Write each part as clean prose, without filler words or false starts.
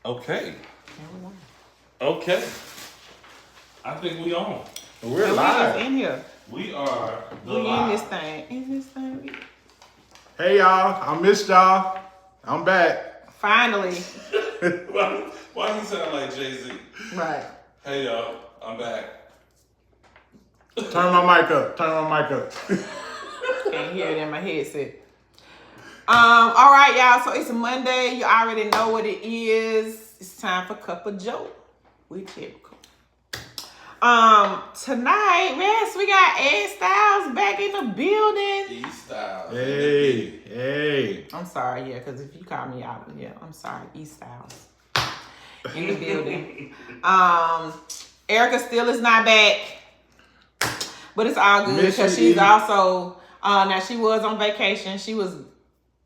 Okay. Okay. I think we on. We're live. We in here. We are We in this thing. In this thing. Hey y'all, I missed y'all. I'm back. Finally. Why you sound like Jay-Z? Right. Hey y'all, I'm back. Turn my mic up. Can't hear it in my headset. All right, y'all. So it's a Monday. You already know what it is. It's time for Cup of Joe with Jericho. Tonight, yes, we got A Styles back in the building. E Styles. Hey. I'm sorry, yeah, because if you call me out, yeah, I'm sorry, E Styles in the building. Erica still is not back, but it's all good because she's also now she was on vacation. She was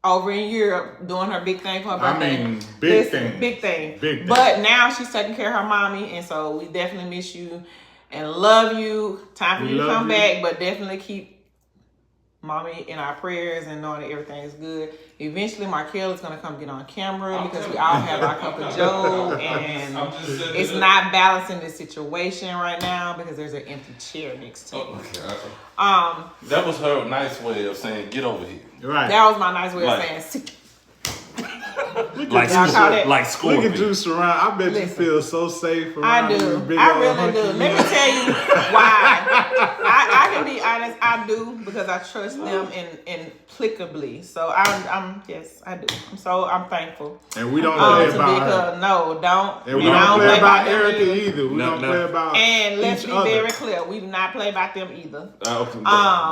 over in Europe doing her big thing for her birthday. I mean, big thing. But now she's taking care of her mommy, and so we definitely miss you and love you. Time for you to come back, but definitely keep mommy in our prayers and knowing that everything is good. Eventually, Markell is going to come get on camera because we all have our Cup of Joe, and it's not balancing the situation right now because there's an empty chair next to me. That was her nice way of saying, get over here. Right. That was my nice way of saying, sit. Like school. Look at you surround. I bet you feel so safe around I do. I really do. Let me tell you why. I can be honest. I do because I trust them implicably. So yes, I do. I'm thankful. And we don't play about her. No, don't. And we don't play about Erica either. We don't play about And let's each be other. very clear. We do not play about them either.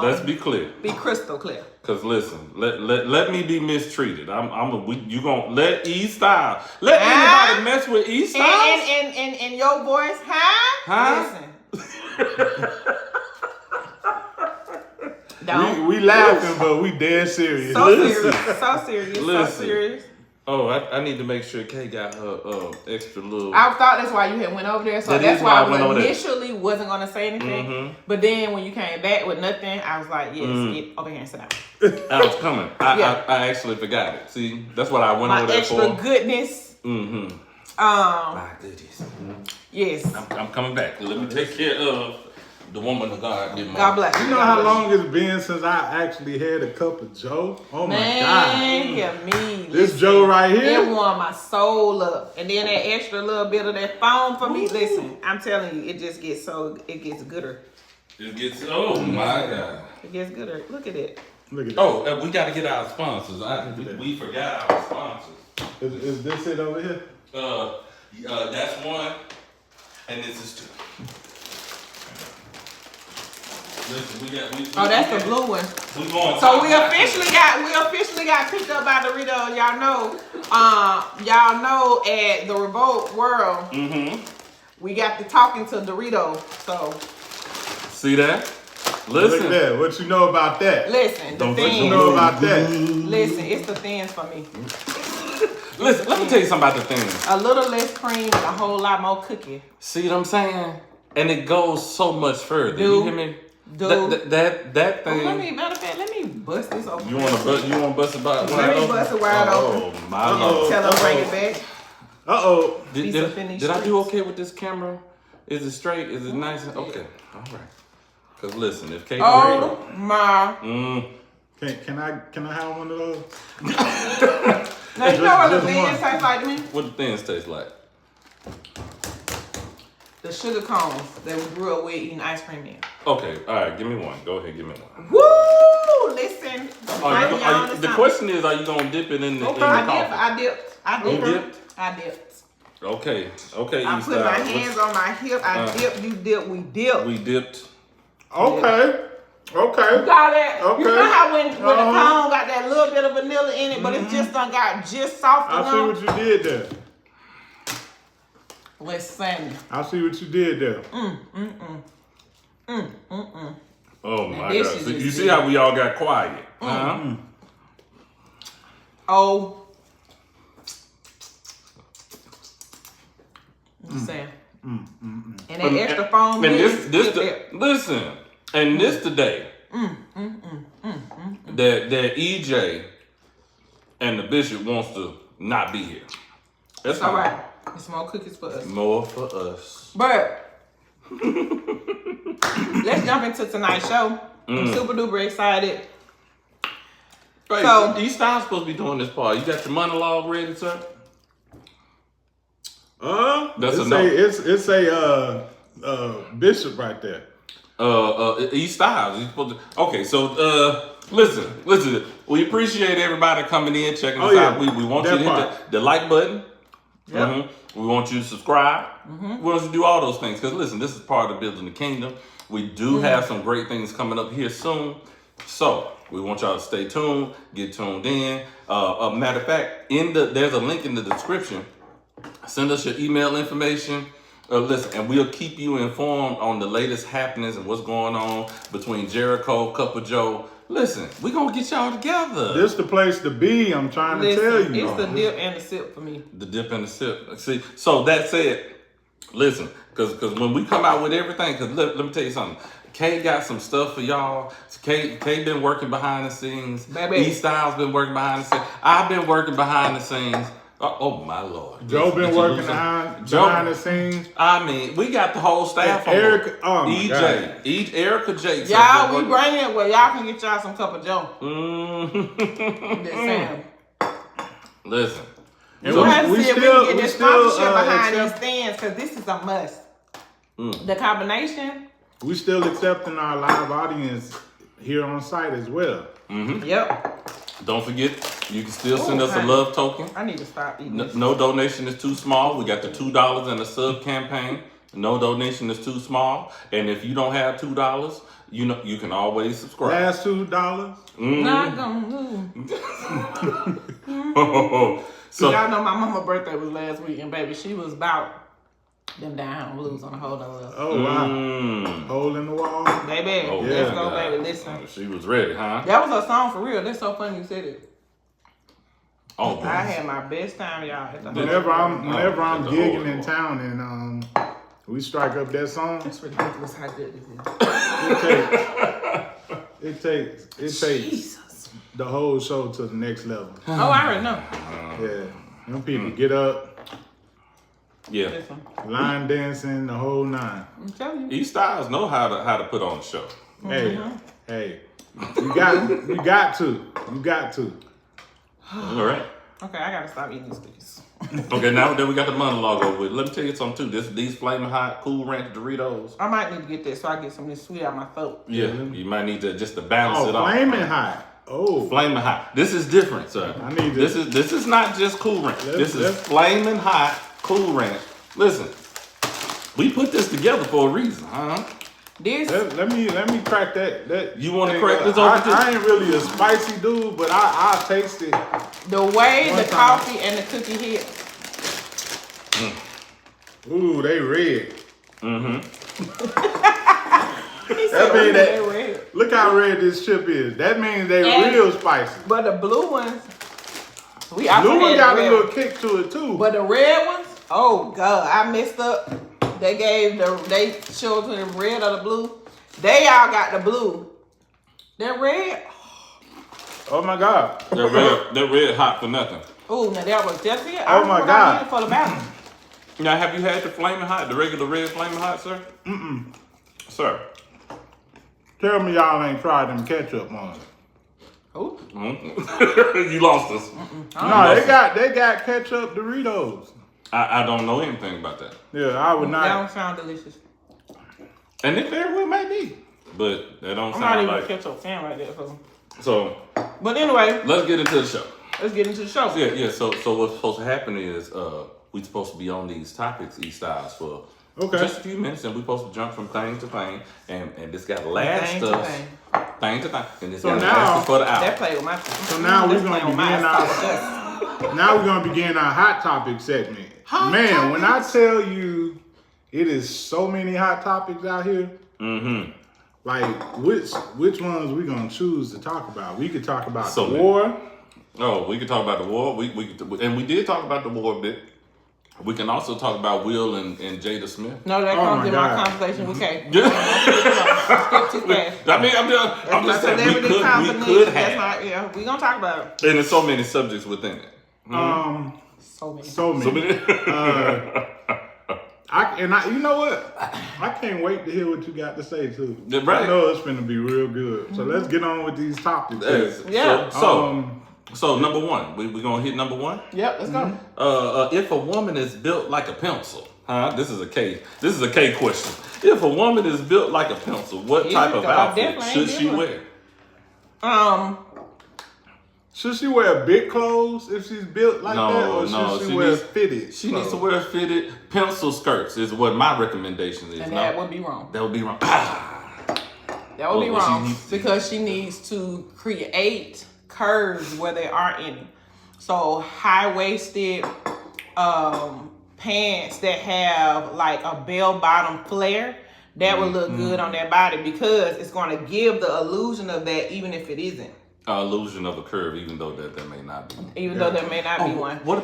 Let's be clear. Be crystal clear. Cause listen, let me be mistreated. You gonna let E Styles? Let anybody mess with E Styles? And your voice, huh? Listen. Don't. We laughing, but we dead serious. So serious. Oh, I need to make sure Kay got her extra little. I thought that's why you had went over there. So that's why I initially wasn't gonna say anything. Mm-hmm. But then when you came back with nothing, I was like, yes, get over here and sit down. I was coming. I actually forgot it. See, that's what I went over there for. My extra goodness. Mm-hmm. My goodness. Yes. I'm coming back. Let me take care of the woman of God. God bless. You know how long it's been since I actually had a Cup of Joe? Oh my God. Man, me. This Joe right here? It warmed my soul up. And then that extra little bit of that foam for me. Listen, I'm telling you, it just gets gooder. It gets, oh my God. It gets gooder. Look at it. Look at that. We got to get our sponsors. We forgot our sponsors. Is this it over here? That's one, and this is two. Listen, that's the blue one. We going. So we officially got picked up by Dorito. Y'all know at the Revolt World, we got to talking to Dorito. So see that? Listen, look at that. What you know about that? Listen, What you know about that? Listen, it's the thins for me. Listen, let me tell you something about the thins. A little less cream and a whole lot more cookie. See what I'm saying? And it goes so much further. Dude. You hear me? Dude. That thing. Let me bust this open. You want to bust it wide open? Let me bust it wide open. Oh my Lord. Tell them bring it back. Did I do okay with this camera? Is it straight? Is it nice? Okay. All right. Cause listen, if Kate. Oh my. Can I have one of those? Now you know what the thins taste like to me? What the thins taste like? The sugar cones that we grew up with eating ice cream in. Okay, all right, give me one. Go ahead, give me one. Woo! Listen. The question is, are you gonna dip it in the coffee? I dipped. I dipped. Okay, I put my hands on my hip. I dipped. You dipped. We dipped. We dipped. Okay. You got that? Okay. You know how when the cone got that little bit of vanilla in it, but it just done got just soft enough? I see what you did there. Listen. I see what you did there. Oh my God! So you see how we all got quiet? Oh. I'm saying. And that extra foam. And listen. And this today. That EJ and the bishop wants to not be here. That's all right. And some more cookies for us. More for us. But let's jump into tonight's show. I'm super duper excited. Right, So these styles supposed to be doing this part. You got your monologue ready, sir? That's it's a bishop right there. E Styles. He's supposed to. Okay, so listen. We appreciate everybody coming in, checking us out. We want you to hit the like button. Yep. Mm-hmm. We want you to subscribe. Mm-hmm. We want you to do all those things because listen, this is part of building the kingdom. We do have some great things coming up here soon, so we want y'all to stay tuned, get tuned in. Matter of fact, there's a link in the description. Send us your email information. Listen, and we'll keep you informed on the latest happenings and what's going on between Jericho, Cup of Joe. Listen, we're going to get y'all together. This the place to be, I'm trying to tell you. It's the dip and the sip for me. The dip and the sip. See, so that said, listen, because when we come out with everything, because let me tell you something. Kay got some stuff for y'all. Kay been working behind the scenes. Baby. E Styles been working behind the scenes. I've been working behind the scenes. Oh my Lord. Joe been working behind the scenes. I mean, we got the whole staff. Erica, Erica J. Y'all, we bring it where y'all can get y'all some Cup of Joe. Mm-hmm. Just saying. Listen. And we have to see if we can get this sponsorship behind these stands because this is a must. The combination. We still accepting our live audience here on site as well. Mm-hmm. Yep. Don't forget, you can still send us a love token. I need to stop eating this. No donation is too small. We got the $2 and the sub campaign. No donation is too small. And if you don't have $2, you can always subscribe. Last $2. Not gonna lose. So y'all know my mama's birthday was last week, and baby, she was about them down blues on a whole other level. Oh wow. Hole in the wall. Baby, let's go, baby. Listen. She was ready, huh? That was her song for real. That's so funny you said it. Oh, I had my best time, y'all. Whenever I'm gigging in town and we strike up that song. It's ridiculous how good this is. It takes the whole show to the next level. Oh, I already know. Yeah. Them people get up. Yeah. Listen. Line dancing, the whole nine. I'm telling you. E Styles know how to put on a show. Hey. You got to. All right. Okay, I gotta stop eating these cookies. Okay, now that we got the monologue over with, let me tell you something too. These flaming hot Cool Ranch Doritos. I might need to get this so I get some of this sweet out my throat. Yeah, you might need to just to balance it off. Flaming hot. Oh, flaming hot. This is different, sir. I need this is not just Cool Ranch. This is flaming hot Cool Ranch. Listen, we put this together for a reason, huh? This. Let me crack that. You want to crack this over? I ain't really a spicy dude, but I'll taste it. The way the coffee and the cookie hit. Ooh, they red. Mm-hmm. That means that red. Look how red this chip is. That means they real spicy. But the blue ones, blue one got a little kick to it too. But the red ones, oh God, I messed up. They showed to the red or the blue. They all got the blue. They're red. Oh my God. They're red hot for nothing. Oh, now that was just it. Oh my God. I needed for the balance. Now, have you had the flaming hot, the regular red flaming hot, sir? Mm-mm. Sir. Tell me y'all ain't tried them ketchup ones. Oh. Mm-hmm. You lost us. No, they got ketchup Doritos. I don't know anything about that. Yeah, I would not. That don't sound delicious. And it very well may be, but that don't I'm sound not even like a ketchup fan like that. So. But anyway, let's get into the show. Let's get into the show. Yeah. So what's supposed to happen is we're supposed to be on these topics, E Styles, for just a few minutes, and we're supposed to jump from thing to thing, and this got to last us thing to thing, and this got to last us for the hour. That play with my. So now we're gonna begin our hot topic segment. Man, when I tell you, it is so many hot topics out here. Mm-hmm. Like which ones we gonna choose to talk about? We could talk about the war. Oh, we could talk about the war. We did talk about the war a bit. We can also talk about Will and Jada Smith. No, that comes in my conversation with Kay. Skip too fast. I mean, I'm just saying we could have. Yeah, we gonna talk about it. And there's so many subjects within it. So many. You know what? I can't wait to hear what you got to say too. Right. I know it's going to be real good. So let's get on with these topics. Yeah. So number one, we gonna hit number one. Yep. Let's go. If a woman is built like a pencil, This is a K question. If a woman is built like a pencil, what type of outfit should she wear? Should she wear big clothes if she's built like that, or should she wear fitted? She needs to wear fitted pencil skirts. Is what my recommendation is. And that would be wrong. That would be wrong. That would be wrong because she needs to create curves where there aren't any. So high-waisted pants that have like a bell-bottom flare, that would look good on their body because it's going to give the illusion of that even if it isn't. Illusion of a curve, even though there may not be. Even though there may not be one. What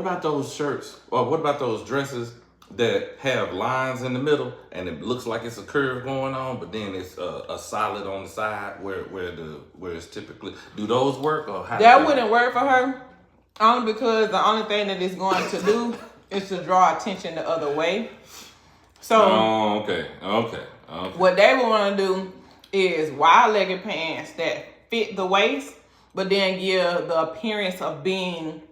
about those shirts? Or what about those dresses that have lines in the middle and it looks like it's a curve going on, but then it's a solid on the side where it's typically. Do those work or how? That wouldn't work for her, only because the only thing that it's going to do is to draw attention the other way. So. Okay. What they would want to do is wide-legged pants that fit the waist, but then give the appearance of being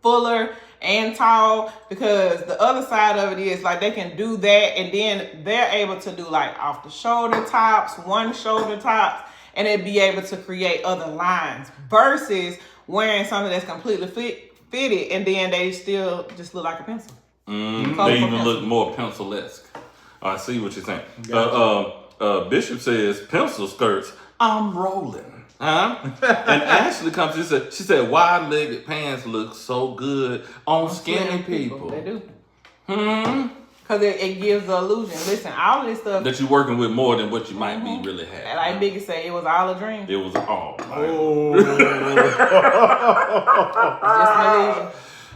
fuller and tall, because the other side of it is like they can do that and then they're able to do like off the shoulder tops, one shoulder tops, and it'd be able to create other lines versus wearing something that's completely fitted and then they still just look like a pencil. They even look more pencil-esque. I see what you're saying. Bishop says pencil skirts. I'm rolling, And Ashley comes. She said, wide-legged pants look so good on skinny people. They do. Because it gives the illusion. Listen, all this stuff that you're working with more than what you might be really having. Like Biggie said, it was all a dream. It was all. Just an illusion.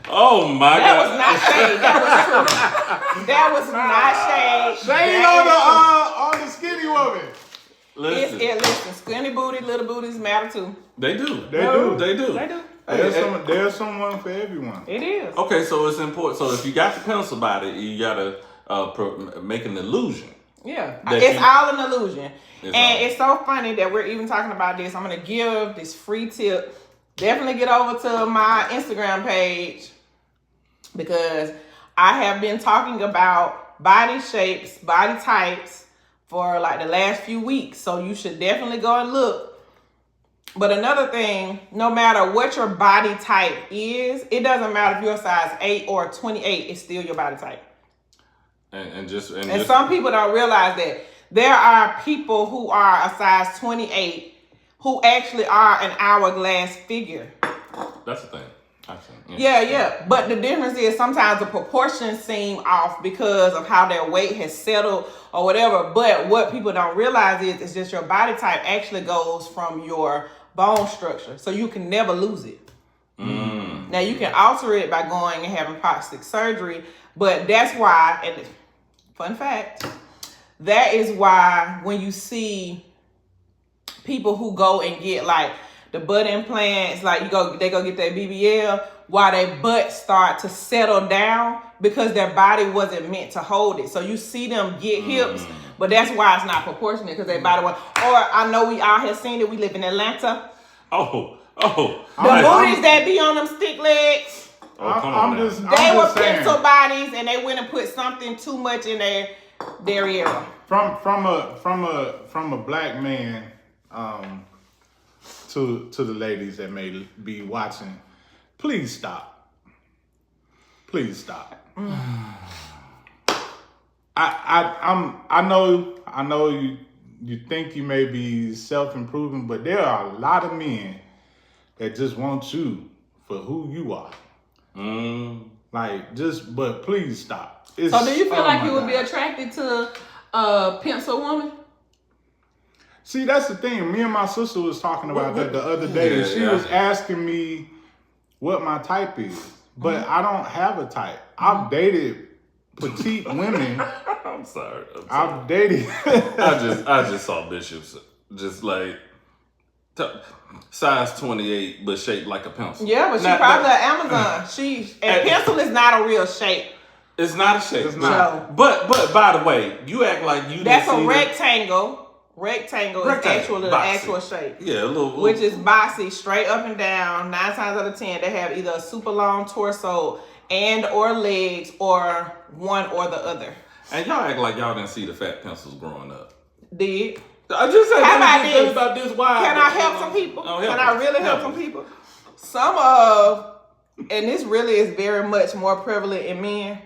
Oh my that God! Was not shade. That was true. That was not shade. Shade on the skinny woman. Listen, skinny booty, little booties matter too. They do. They do. There's someone for everyone. It is. Okay, so it's important. So if you got the pencil body, you gotta make an illusion. Yeah, it's all an illusion. It's so funny that we're even talking about this. I'm gonna give this free tip. Definitely get over to my Instagram page because I have been talking about body shapes, body types for like the last few weeks. So you should definitely go and look. But another thing, no matter what your body type is, it doesn't matter if you're a size 8 or 28, it's still your body type. And some people don't realize that there are people who are a size 28 who actually are an hourglass figure. That's the thing. Yeah. But the difference is sometimes the proportions seem off because of how their weight has settled or whatever. But what people don't realize is it's just your body type actually goes from your bone structure. So you can never lose it. Now you can alter it by going and having plastic surgery. But that's why, and fun fact, that is why when you see people who go and get like the butt implants, like they go get their BBL, while their butts start to settle down because their body wasn't meant to hold it. So you see them get hips, but that's why it's not proportionate because their body was. Or I know we all have seen it. We live in Atlanta. The booties that be on them stick legs. They were pencil bodies, and they went and put something too much in their area. From a black man. To the ladies that may be watching, please stop. I know you think you may be self-improving, but there are a lot of men that just want you for who you are. But please stop. So do you feel like you would be attracted to a pencil woman? See, that's the thing. Me and my sister was talking about that the other day. She was asking me what my type is, but I don't have a type. I've dated petite women. I'm sorry. I've dated. I just saw Bishop's just like Size 28, but shaped like a pencil. Yeah, but she probably an Amazon. And pencil is not a real shape. It's not a shape. It's not. No. But by the way, you act like you. That's didn't a see rectangle. Rectangle is the actual shape. Yeah, a little. Which is boxy, straight up and down. 9 times out of 10, they have either a super long torso and or legs or one or the other. And y'all act like y'all didn't see the fat pencils growing up. Did. I just said How about this? About this why? Can I help some people? Oh, Can I really help some people? Some of, and this really is very much more prevalent in men,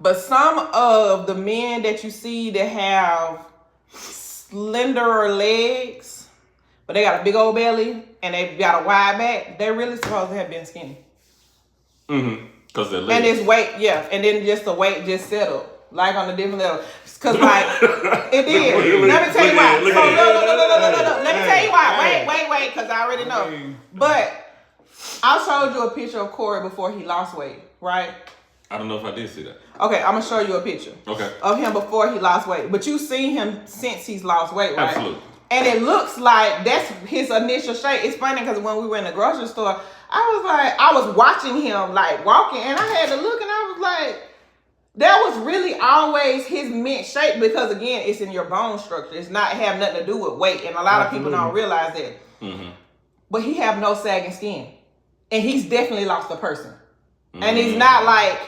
but some of the men that you see that have slenderer legs, but they got a big old belly and they got a wide back, they're really supposed to have been skinny. Mm-hmm. Because they're legs. And it's weight, yeah. And then just the weight just settled. Like on a different level. Because like, it did. Let me tell you why. No. Let me tell you why. Wait, because I already know. But I showed you a picture of Corey before he lost weight, right? I don't know if I did see that. Okay, I'm going to show you a picture. Okay. Of him before he lost weight. But you've seen him since he's lost weight, right? Absolutely. And it looks like that's his initial shape. It's funny because when we were in the grocery store, I was watching him like walking and I had to look and I was like, that was really always his mint shape because again, it's in your bone structure. It's not have nothing to do with weight. And a lot of people don't realize that. Mm-hmm. But he have no sagging skin. And he's definitely lost a person. Mm-hmm. And he's not like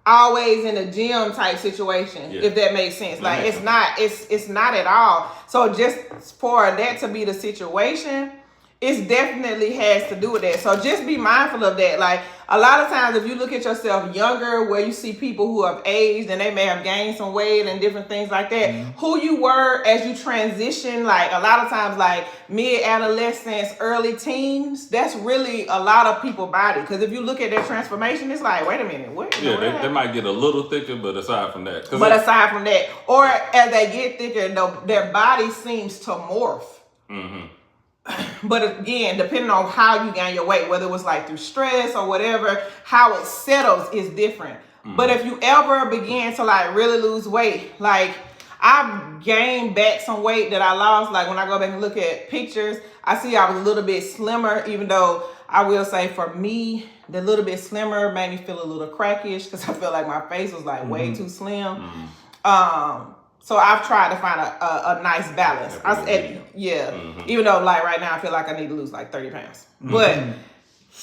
always in a gym type situation, if that makes sense. Like it's not at all. So just for that to be the situation, it definitely has to do with that. So just be mindful of that. Like a lot of times if you look at yourself younger, where you see people who have aged and they may have gained some weight and different things like that, who you were as you transition, like a lot of times like mid-adolescence, early teens, that's really a lot of people's body. Because if you look at their transformation, it's like, wait a minute, what? Yeah, they might get a little thicker, but aside from that. Aside from that, or as they get thicker, their body seems to morph. Mm-hmm. But again, depending on how you gain your weight, whether it was like through stress or whatever, how it settles is different. Mm-hmm. But if you ever begin to like really lose weight, like I've gained back some weight that I lost. Like when I go back and look at pictures, I see I was a little bit slimmer, even though I will say for me, the little bit slimmer made me feel a little crackish because I felt like my face was like way too slim. Mm-hmm. So I've tried to find a nice balance. Even though like right now I feel like I need to lose like 30 pounds. Mm-hmm. But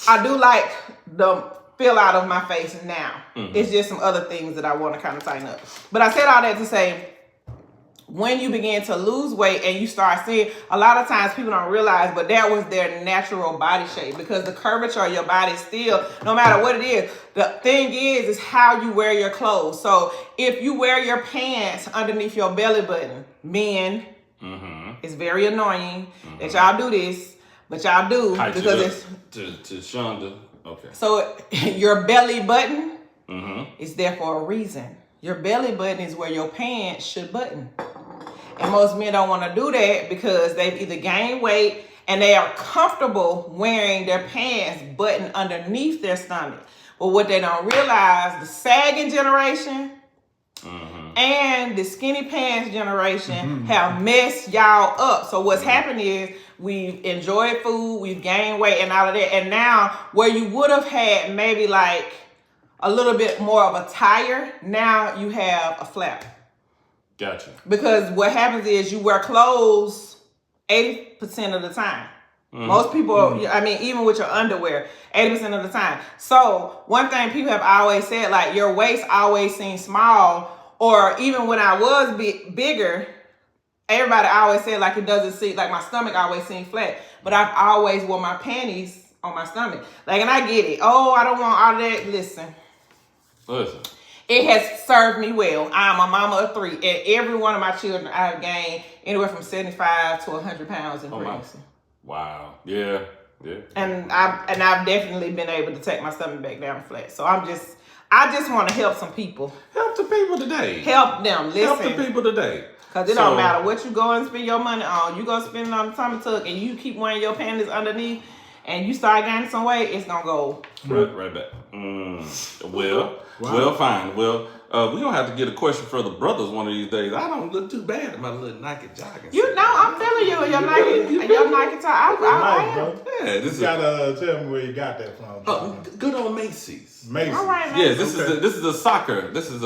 I do like the feel out of my face now. Mm-hmm. It's just some other things that I want to kind of tighten up. But I said all that to say, when you begin to lose weight and you start seeing, a lot of times people don't realize, but that was their natural body shape because the curvature of your body still, no matter what it is, the thing is how you wear your clothes. So if you wear your pants underneath your belly button, men, it's very annoying that y'all do this, but y'all do because it's to Shonda. Okay. So your belly button is there for a reason. Your belly button is where your pants should button. And most men don't want to do that because they've either gained weight and they are comfortable wearing their pants buttoned underneath their stomach. But what they don't realize, the sagging generation and the skinny pants generation have messed y'all up. So what's happened is we've enjoyed food, we've gained weight and all of that. And now where you would have had maybe like a little bit more of a tire, now you have a flap. Gotcha. Because what happens is you wear clothes 80% of the time. Most people, I mean, even with your underwear, 80% of the time. So one thing people have always said, like your waist always seems small, or even when I was bigger, everybody always said like it doesn't seem, like my stomach always seemed flat, but I've always wore my panties on my stomach. Like, and I get it. Oh, I don't want all that. Listen. It has served me well. I'm a mama of 3. And every one of my children, I have gained anywhere from 75 to 100 pounds in pregnancy. Wow. Yeah. And I've definitely been able to take my stomach back down flat. So I just want to help some people. Help the people today. Help them. Listen. Help the people today. Because it don't matter what you go and spend your money on. You go spend it on the tummy tuck and you keep wearing your panties underneath and you start gaining some weight, it's gonna go right back. Well, fine. Well, we gonna have to get a question for the brothers one of these days. I don't look too bad in my little Nike jogging. You know, I'm feeling you in your Nike top. I am. Yeah, this You gotta tell me where you got that from. Good old Macy's. Macy's. All right, Yeah, this is a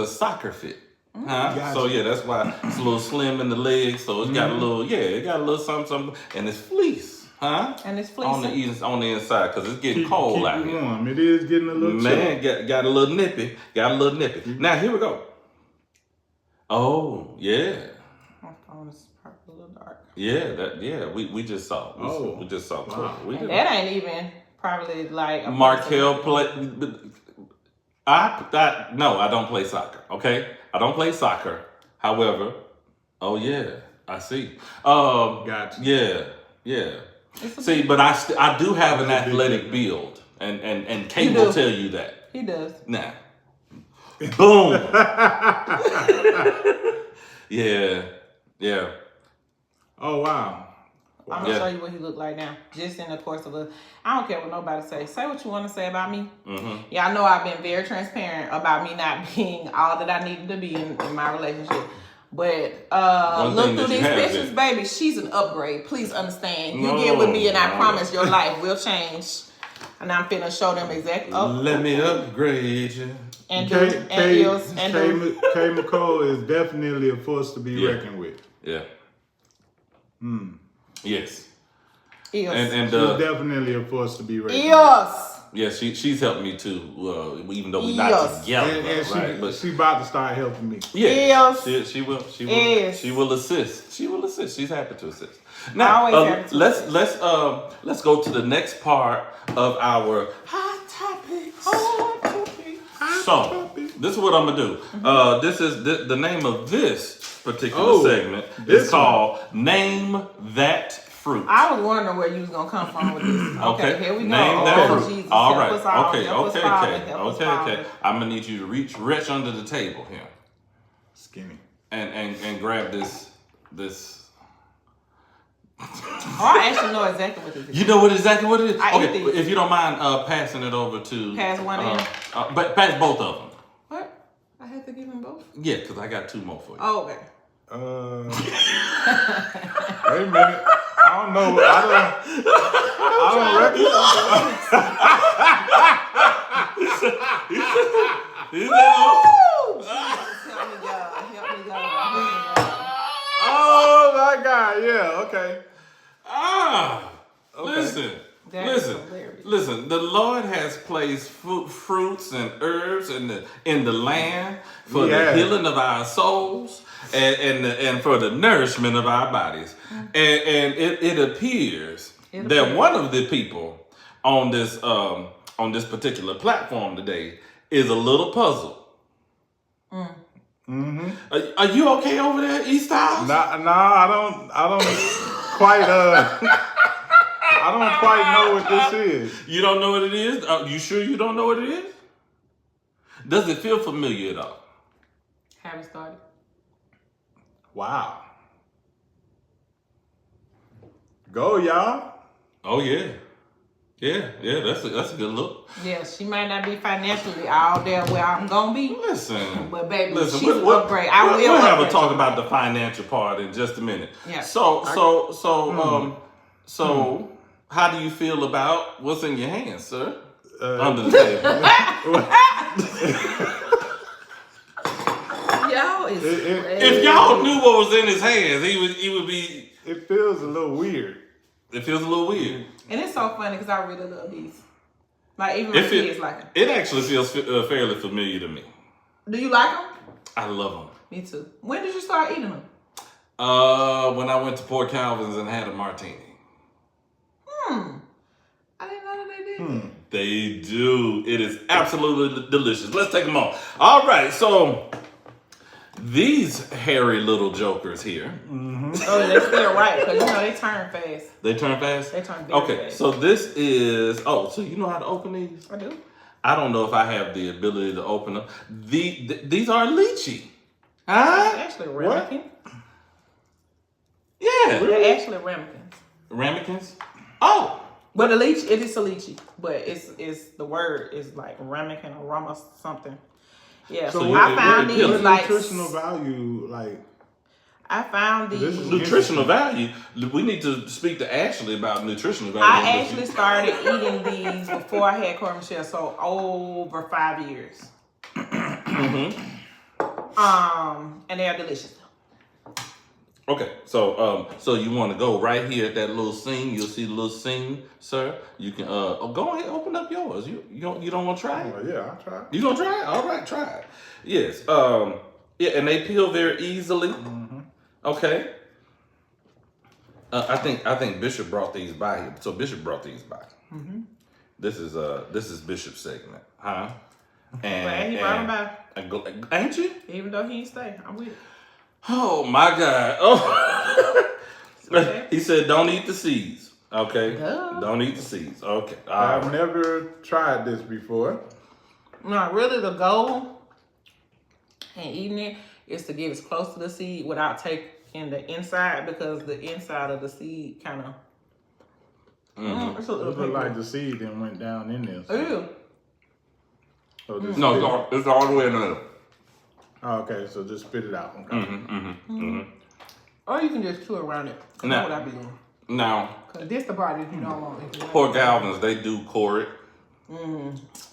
soccer fit. Huh? Gotcha. So yeah, that's why it's a little slim in the legs. So it's got a little something, and it's fleece. Huh? And it's fleece on the inside because it's getting cold out here. Warm. It is getting a little Man, got a little nippy. Now here we go. Oh yeah. My phone is probably a little dark. Yeah, we just saw. We just saw. Wow. And that ain't even probably like a Markell play. No, I don't play soccer. Okay, I don't play soccer. However, oh yeah, I see. Gotcha. Yeah. See, but I do have an athletic build, and Kate will tell you that. He does. Nah. Boom. Yeah. Oh wow. I'm gonna show you what he look like now. Just in the course of I don't care what nobody say. Say what you want to say about me. Mm-hmm. Yeah, I know I've been very transparent about me not being all that I needed to be in my relationship. But look through these pictures, baby. She's an upgrade. Please understand. You get with me, and I promise your life will change. And I'm finna show them exactly. Let me upgrade you. K McCall is definitely a force to be reckoned with. Yeah. Yes. And she's definitely a force to be reckoned with. Yes. Yeah, she's helped me too. Even though we're not together, and but she about to start helping me. Yeah, she will. She will assist. She will assist. She's happy to assist. Now, let's go to the next part of our hot topics. So this is what I'm gonna do. This is the name of this particular segment. It's called Name That Fruit. I was wondering where you was gonna come from with this. Okay, here we go. Name that fruit. Jesus. All right. Okay. I'm gonna need you to reach under the table here. Skinny. And grab this. I actually know exactly what it is. You know exactly what it is? Okay, if you don't mind passing it over to... Pass one in? But pass both of them. What? I have to give them both? Yeah, because I got two more for you. Oh, okay. Wait a minute. I don't know. I don't Help me, God. Oh my God! Yeah. Okay. Listen. The Lord has placed fruits and herbs in the land for the healing of our souls and for the nourishment of our bodies. And it appears that one of the people on this particular platform today is a little puzzled. Mm-hmm. Are you okay over there, East Styles? No, I don't quite I don't quite know what this is. You don't know what it is? You sure you don't know what it is? Does it feel familiar at all? Haven't started. Wow. Go, y'all. Oh yeah. Yeah, that's a good look. Yeah, she might not be financially all there where I'm gonna be. Listen, but baby, she's an upgrade. We'll have a talk about the financial part in just a minute. Yeah. So, how do you feel about what's in your hands, sir? Under the table. Y'all is if y'all knew what was in his hands, he would be. It feels a little weird. It feels a little weird. And it's so funny because I really love these. Like, even my kids like them. It actually feels fairly familiar to me. Do you like them? I love them. Me too. When did you start eating them? When I went to Port Calvin's and had a martini. I didn't know that they did. They do. It is absolutely delicious. Let's take them on. All right, so these hairy little jokers here. Oh, that's still right, because you know they turn fast. They turn fast? They turn very fast. So this is, so you know how to open these? I do. I don't know if I have the ability to open them. These are lychee. Huh? It's actually ramekin. Yeah. They're actually ramekins. Ramekins? Oh. But the lychee, it is a lychee, but it's the word is like ramekin or rama something. Yeah, So I found these like nutritional value, like. I found these nutritional value. We need to speak to Ashley about nutritional value. I actually started eating these before I had Corey Michelle, so over 5 years. And they are delicious. Okay, so you want to go right here at that little scene? You'll see the little scene, sir. You can go ahead, open up yours. You don't want to try it? Yeah, I'll try it. You gonna try it? All right, try it. Yes. Yeah, and they peel very easily. Okay. I think Bishop brought these by here. So Bishop brought these by. This is Bishop's segment, huh? And he brought them by. Ain't you? Even though he ain't stay, I'm with it. Oh my God! Oh, Okay. He said, "Don't eat the seeds." Okay, Duh. don't eat the seeds. Okay, I've never tried this before. No, really, the goal in eating it is to get as close to the seed without taking the inside, because the inside of the seed kind of. It's a It little looked like the seed then went down in there. Ew. So just No, it's all the way in there. Oh, okay, so just spit it out. Okay. Or you can just chew around it. That's Now- what I be doing. Now, Cause this the part that you don't want. If you want. poor Galvins, they do core it.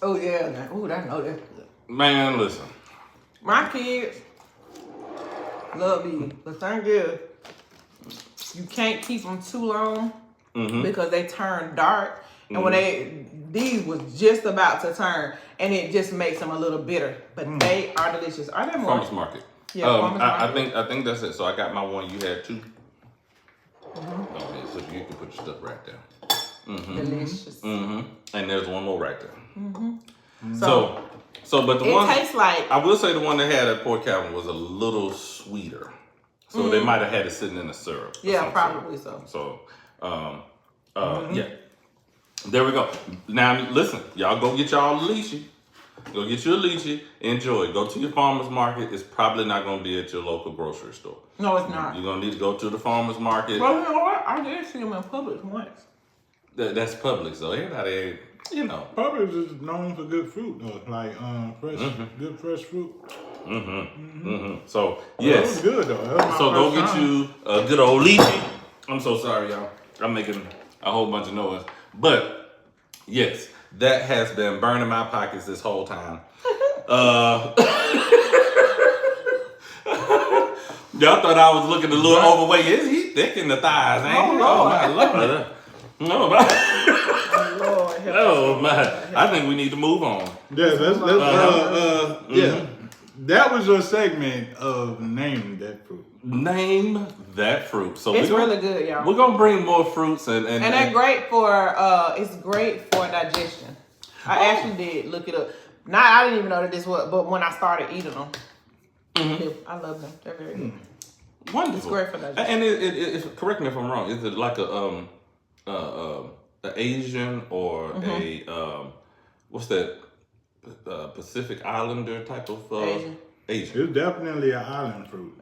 Oh yeah. Oh, I know that's good. Man, listen. My kids love these, but thank you. You can't keep them too long because they turn dark. And when these was just about to turn, and it just makes them a little bitter. But they are delicious. Are they more? Farmers market. Yeah, farmers I market. think that's it. So I got my one. You had two. Okay, so you can put your stuff right there. Delicious. And there's one more right there. So But the it one tastes like. I will say the one that had at Port Calvin was a little sweeter. So they might have had it sitting in the syrup. or Yeah, some probably syrup. so. So, yeah. There we go. Now, listen, y'all go get y'all a lychee. Go get you a lychee. Enjoy. Go to your farmer's market. It's probably not going to be at your local grocery store. No, it's not. You're going to need to go to the farmer's market. Well, you know what? I did see them in Publix once. That's Publix, though. Everybody, you know. Publix is known for good fruit, though. Like fresh, good fresh fruit. So, That yes. was good though. That was my So go first get time. you a good old lychee. I'm so sorry, y'all. I'm making a whole bunch of noise. But yes, that has been burning my pockets this whole time. Y'all thought I was looking a little overweight. Is he thick in the thighs? Ain't he? Oh my Lord. No, my. Lord, help Oh my. I think we need to move on. Yeah, yeah. That was your segment of name that fruit. Name that fruit. So It's really good, y'all. We're gonna bring more fruits and they're great for it's great for digestion. I actually did look it up. Now I didn't even know that this was, but when I started eating them, I love them. They're very good. Wonderful. It's great for digestion. And it correct me if I'm wrong. Is it like a Asian or a what's that Pacific Islander type of Asian. Asian. It's definitely an island fruit.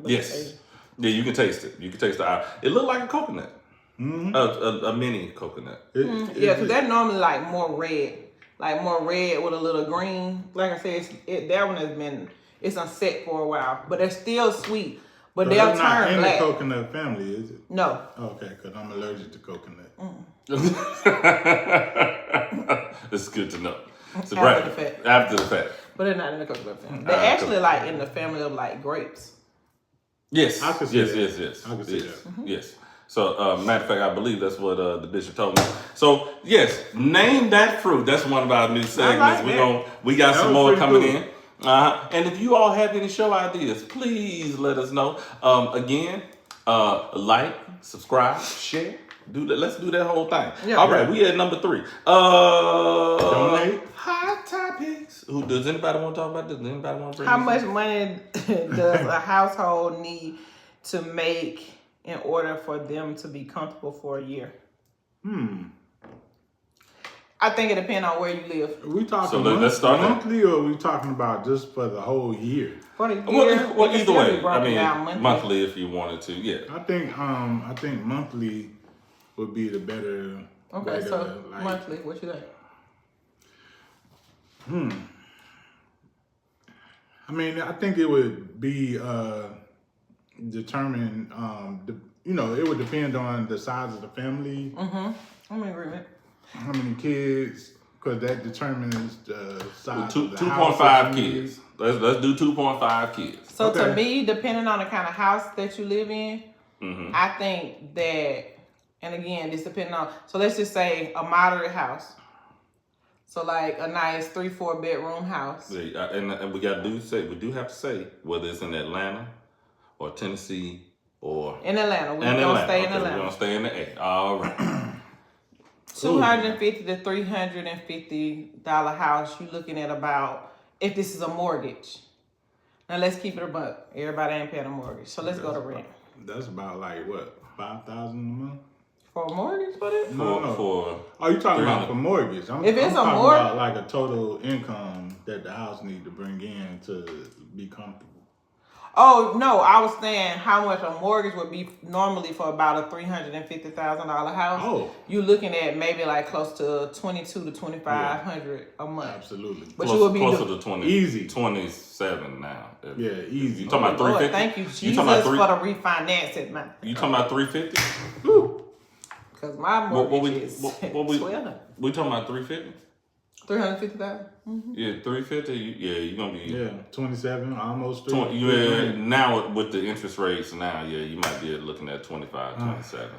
Yes. Yeah, you can taste it. You can taste the island. It looked like a coconut. A mini coconut. Yeah, because they're normally like more red with a little green. Like I said, that one has been unset for a while, but they're still sweet. But So they'll that's not turn in black. the coconut family, is it? No. Okay, because I'm allergic to coconut. It's good to know. So After the fact. After the fact. But they're not in the coconut family. They're actually like in the family of like grapes. Yes. I can see that. Yes. I can see that. Yes. So, matter of fact, I believe that's what the bishop told me. So, yes, name that fruit. That's one of our new segments. We got That some was more pretty coming cool. in. And if you all have any show ideas, please let us know. Again, like, subscribe, share. Do that. Let's do that whole thing. Yeah. All right, we at number 3. Donate. Hot topics. Does anybody want to talk about this? Does anybody want to bring How this much up? money does a household need to make in order for them to be comfortable for a year? I think it depends on where you live. Are we talking So let's start there. monthly or are we talking about just for the whole year? For the year, Well, it can either still way. be broken I mean, down monthly. monthly if you wanted to. Yeah. I think monthly would be the better. Okay, so monthly, what you think? I mean, I think it would be determined. It would depend on the size of the family. I'm in agreement. How many kids? Because that determines the size. 2.5 kids. Let's do 2.5 kids. So to me, depending on the kind of house that you live in, I think that, and again, this depending on. So let's just say a moderate house. So like a nice 3-4 bedroom house. And we got we do have to say whether it's in Atlanta or Tennessee or in Atlanta. We're gonna stay in Atlanta. We're gonna stay in the A. All right. $250 to $350 house. You're looking at about, if this is a mortgage. Now let's keep it a buck. Everybody ain't paying a mortgage, so let's go to rent. That's about like what, $5,000 a month? For a mortgage, for this? No. Oh, you talking about for mortgage? If it's a mortgage, about like a total income that the house need to bring in to be comfortable. Oh no, I was saying how much a mortgage would be normally for about a $350,000 house. Oh, you're looking at maybe like close to $2,200 to $2,500 a month. Absolutely, but you would be closer to 20, easy 27 now. Yeah, easy. You talking about 350? Thank you, Jesus, for the refinance it, man. You talking about 350? Because my mortgage is $1,200. We talking about 350? 350,000. Yeah, 350. You're gonna be 27, almost 20. Yeah, now with the interest rates, you might be looking at 25, 27.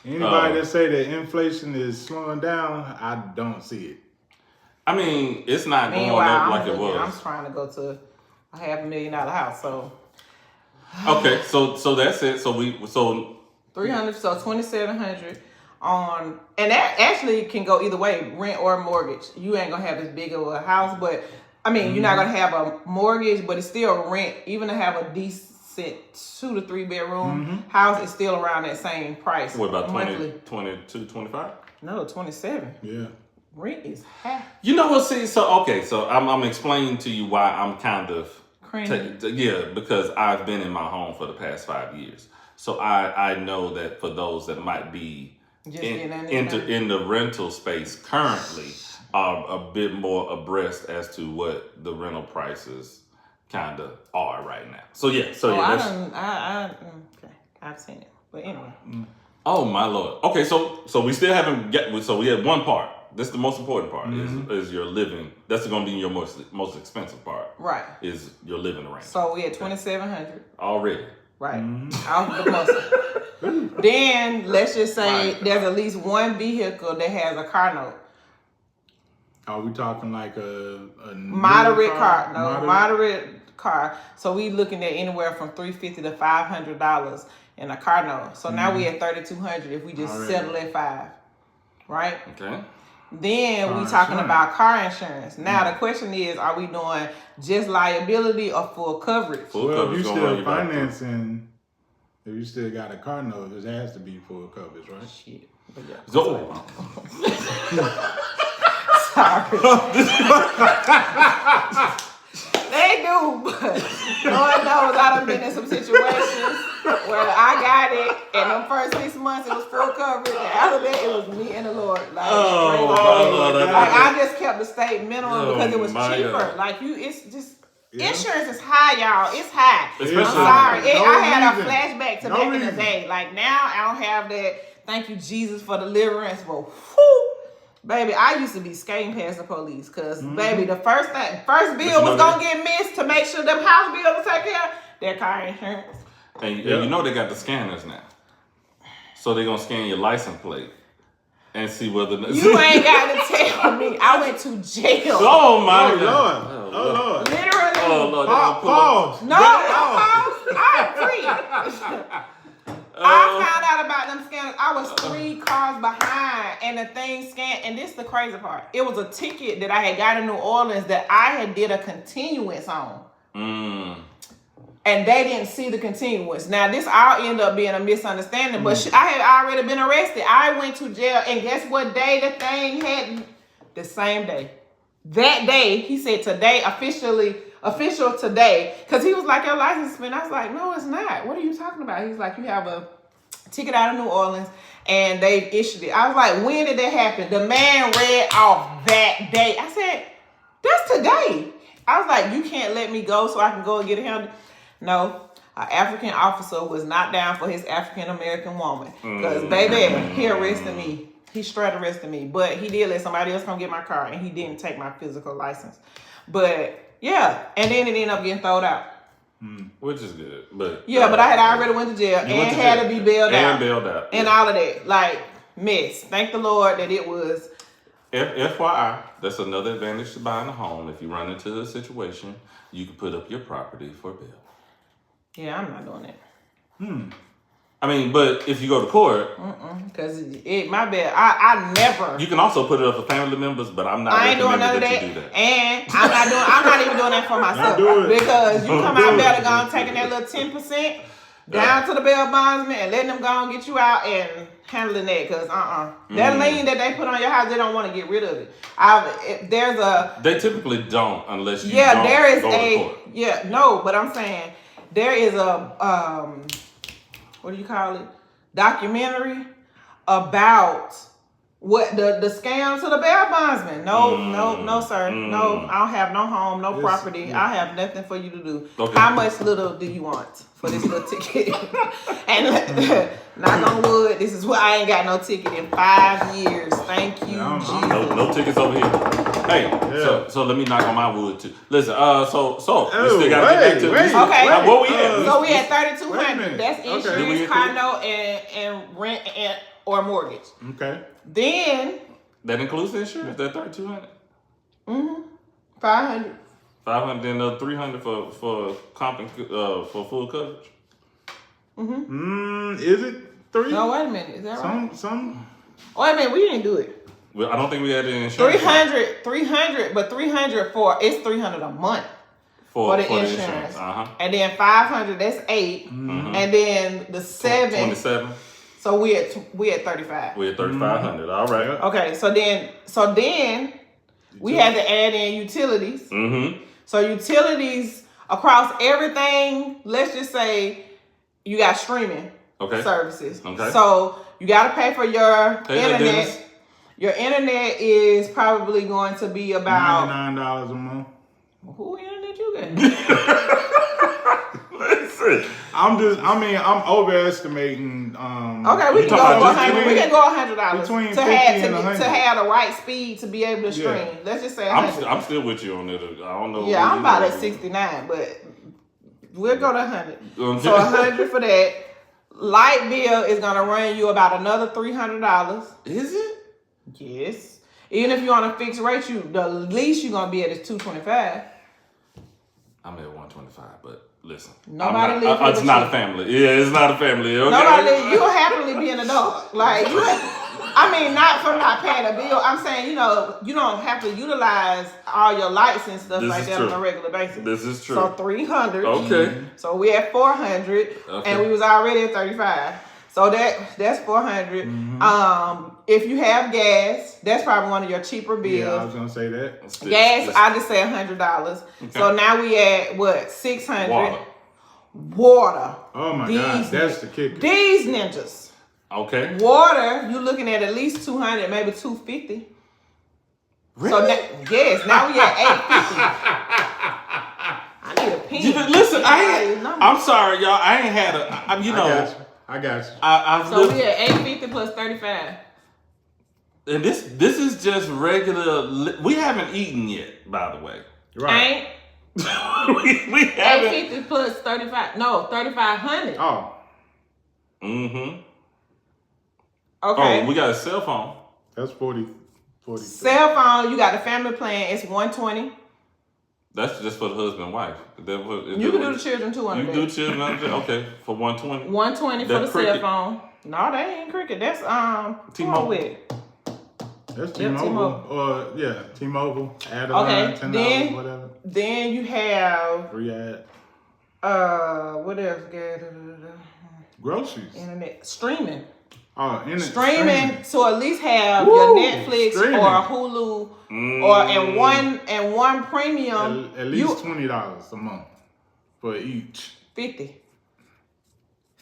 Anybody that say that inflation is slowing down, I don't see it. I mean, it's not going up like it was. I'm trying to go to a $500,000 house, so. Okay, so that's it. So 300, so 2,700 on, and that actually can go either way, rent or mortgage. You ain't gonna have as big of a house, but I mean, you're not gonna have a mortgage, but it's still rent. Even to have a decent 2 to 3 bedroom house, it's still around that same price. What about monthly? 22, 25? No, 27. Yeah. Rent is half. You know what? See, so I'm explaining to you why I'm kind of because I've been in my home for the past 5 years. So I know that for those that might be in the rental space currently are a bit more abreast as to what the rental prices kind of are right now. So I've seen it, but anyway. Oh my Lord. Okay, so we still haven't so we had one part. That's the most important part is your living. That's going to be your most expensive part. Right. Is your living arrangement. So we had 2,700 already. Right. Out the muscle. Then let's just say there's at least one vehicle that has a car note. Are we talking like a moderate car? No, moderate car. So we looking at anywhere from $350 to $500 in a car note. So now we at $3,200 if we just settle at $500, right? Okay. Then we talking about car insurance. Now the question is, are we doing just liability or full coverage? Full coverage. If you still financing, if you still got a car note, it has to be full coverage, right? Shit. Sorry. They do, but Lord knows I done been in some situations where I got it, and the first 6 months it was full coverage, and after that it was me and the Lord. Like, I just kept the state minimum because it was cheaper. Like it's just insurance is high, y'all. It's high. I'm sorry. I had a flashback to back in the day. Like now I don't have that. Thank you, Jesus, for deliverance. But whew, baby, I used to be skating past the police because, baby, the first bill was going to get missed to make sure them house bills was taken care of. Their car insurance. And you know they got the scanners now. So they're going to scan your license plate and see whether... You ain't got to tell me. I went to jail. Oh, my God. Oh, Lord. Literally. Oh, Lord. Pause. No, I'm free. I found out about them scanners. I was 3 cars behind, and the thing scanned. And this is the crazy part. It was a ticket that I had got in New Orleans that I had did a continuance on. And they didn't see the continuance. Now, this all end up being a misunderstanding, but I had already been arrested. I went to jail, and guess what day the thing had? The same day. That day, he said today, official today, because he was like, your license suspended. I was like, no, it's not. What are you talking about? He's like, you have a ticket out of New Orleans, and they issued it. I was like, when did that happen? The man read off that day. I said, that's today. I was like, you can't let me go so I can go and get it handled. No, an African officer was not down for his African American woman. Because, baby, he arrested me. He straight arrested me. But he did let somebody else come get my car, and he didn't take my physical license. But, yeah, and then it ended up getting thrown out. Which is good. But but I had already went to jail and had to be bailed out. And bailed out. And all of that. Like, mess. Thank the Lord that it was. FYI, that's another advantage to buying a home. If you run into a situation, you can put up your property for bail. Yeah, I'm not doing that. I mean, but if you go to court, because my bad, I never. You can also put it up for family members, but I'm not. I ain't doing none of that. You do that. And I'm not even doing that for myself because you come out better gone taking that little 10% down to the bail bondsman and letting them go and get you out and handling that because that lien that they put on your house, they don't want to get rid of it. They typically don't unless you don't go to court. No, but I'm saying there is a what do you call it? Documentary about what the scam to the bail bondsman. No, sir. No, I don't have no home, no property. I have nothing for you to do. Okay. How much little do you want for this little ticket? And knock on wood, this is why I ain't got no ticket in 5 years. Thank you, Jesus. No tickets over here. Hey, so let me knock on my wood too. Listen, so we still gotta get back to this. Okay. What we at? So we at 3,200. That's insurance, condo, and rent or mortgage. Okay. Then that includes the insurance. That 3,200. 500. 500, then another 300 for comp and, for full coverage. Is it 3? No, wait a minute. Is that right? Some. Wait a minute. We didn't do it. Well, I don't think we had the insurance. 300, but 300 it's 300 a month for the insurance. And then 500, that's 8. And then the 7. 27. So we at 35. We at 3,500. All right. Okay. So then we had to add in utilities. So utilities across everything. Let's just say you got streaming services. Okay. So you got to pay for your internet. Your internet is probably going to be about $99 a month. Who internet you got? Listen, I'm overestimating. Okay, we can go $100. We can go $100 between to 50 and 100 to have the right speed to be able to stream. Yeah. Let's just say $100. I'm still with you on that. I don't know. Yeah, I'm about at 69, but we'll go to 100. So 100 for that. Light bill is gonna run you about another $300. Is it? Yes. Even if you're on a fixed rate, the least you're gonna be at is $225. I'm at $125, but listen. Nobody lives it's not a family. Yeah, it's not a family. Okay? Nobody you'll happily be an adult. Like I mean, not for not paying a bill. I'm saying, you don't have to utilize all your lights and stuff like that on a regular basis. This is true. So 300. Okay. So we at 400, and we was already at 35. So that's 400. If you have gas, that's probably one of your cheaper bills. Yeah, I was gonna say that. Gas, I just say $100. Okay. So now we at what? 600. Water. Oh my God, that's the kicker. These ninjas. Okay. Water, you're looking at least 200, maybe 250. Really? So now we at 850. I need a pen. Listen, I'm sorry, y'all. I ain't had a. I got you. So we at 850 plus 35. And this is just regular. We haven't eaten yet, by the way. Right. we haven't. 850 plus 35. No, 3,500. Oh. Okay. Oh, we got a cell phone. That's 40. Cell phone, you got the family plan. It's $120. That's just for the husband and wife. You can do the children too. You can do children. Okay, for $120. $120 for the cell phone. No, they ain't Cricket. That's T-Mobile. That's T-Mobile. T-Mobile. Add a line, $10, whatever. Then you have free ad. What else? Groceries. Internet streaming. Streaming to at least have your Netflix or Hulu and one premium. At least $20 a month for each. 50.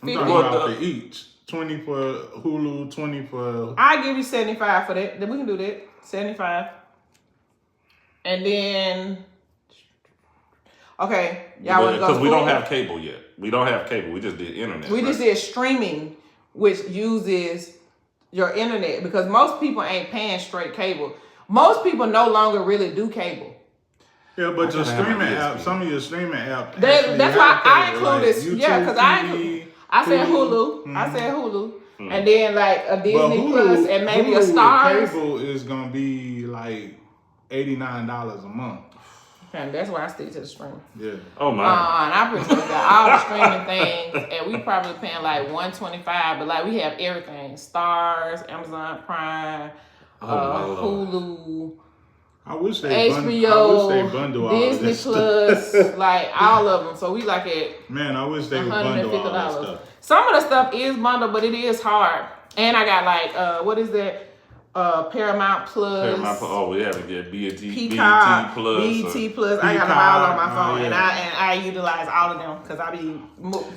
I'm talking about the each. 20 for Hulu, 20 for... I give you 75 for that. Then we can do that. 75. And then... Okay. Y'all want to go because we don't have cable yet. We don't have cable. We just did internet. We just did streaming, which uses your internet. Because most people ain't paying straight cable. Most people no longer really do cable. Yeah, but your streaming app, some of your streaming app. That's why I included, YouTube, yeah, because I said Hulu. Mm-hmm. I said Hulu. Mm-hmm. And then like a Disney Hulu, Plus and maybe a Stars. Cable is going to be like $89 a month. And that's why I stick to the stream. Yeah. Oh my. And I pretty much got all the streaming things, and we probably paying like $125, but like we have everything: Stars, Amazon Prime, Hulu. I wish they HBO, bundle all Disney this Plus, stuff. like all of them. So we like it. Man, I wish they would bundle all that stuff. Some of the stuff is bundled, but it is hard. And I got like, what is that? Paramount Plus. Oh, we haven't get BET Peacock, Plus. BET Plus. I got them all on my phone, and I utilize all of them because I be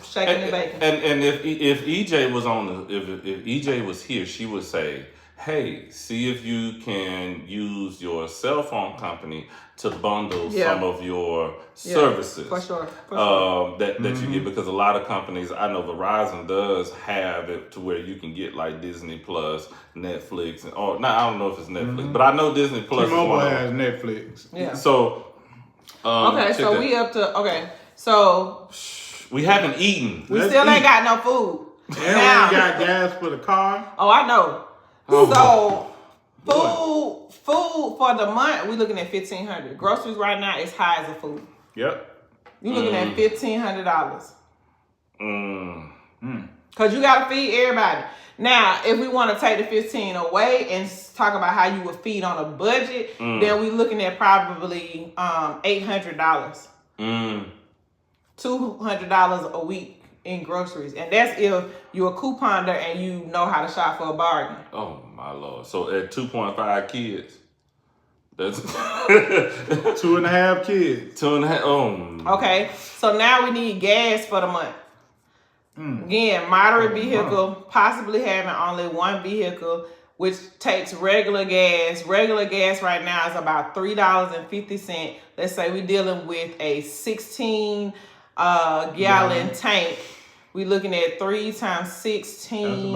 shaking and baking. And if EJ was on if EJ was here, she would say, "Hey, see if you can use your cell phone company to bundle some of your services." For sure. That you get, because a lot of companies, I know Verizon does have it to where you can get like Disney Plus, Netflix, I don't know if it's Netflix, but I know Disney Plus. T-Mobile has Netflix. Yeah. So. So we up to so. We haven't eaten. We still ain't got no food. And we ain't got gas for the car. Oh, I know. So food for the month, we looking at $1,500. Groceries right now is high as a food. Yep. You looking at $1,500. Cause you gotta feed everybody. Now, if we want to take the 15 away and talk about how you would feed on a budget, then we looking at probably $800. $200 a week in groceries, and that's if you're a couponer and you know how to shop for a bargain. Oh my Lord! So at 2.5 kids, that's 2.5 kids. 2.5. Okay, so now we need gas for the month. Again, moderate vehicle, possibly having only one vehicle, which takes regular gas. Regular gas right now is about $3.50. Let's say we're dealing with a 16 gallon tank. We looking at 3 times 16.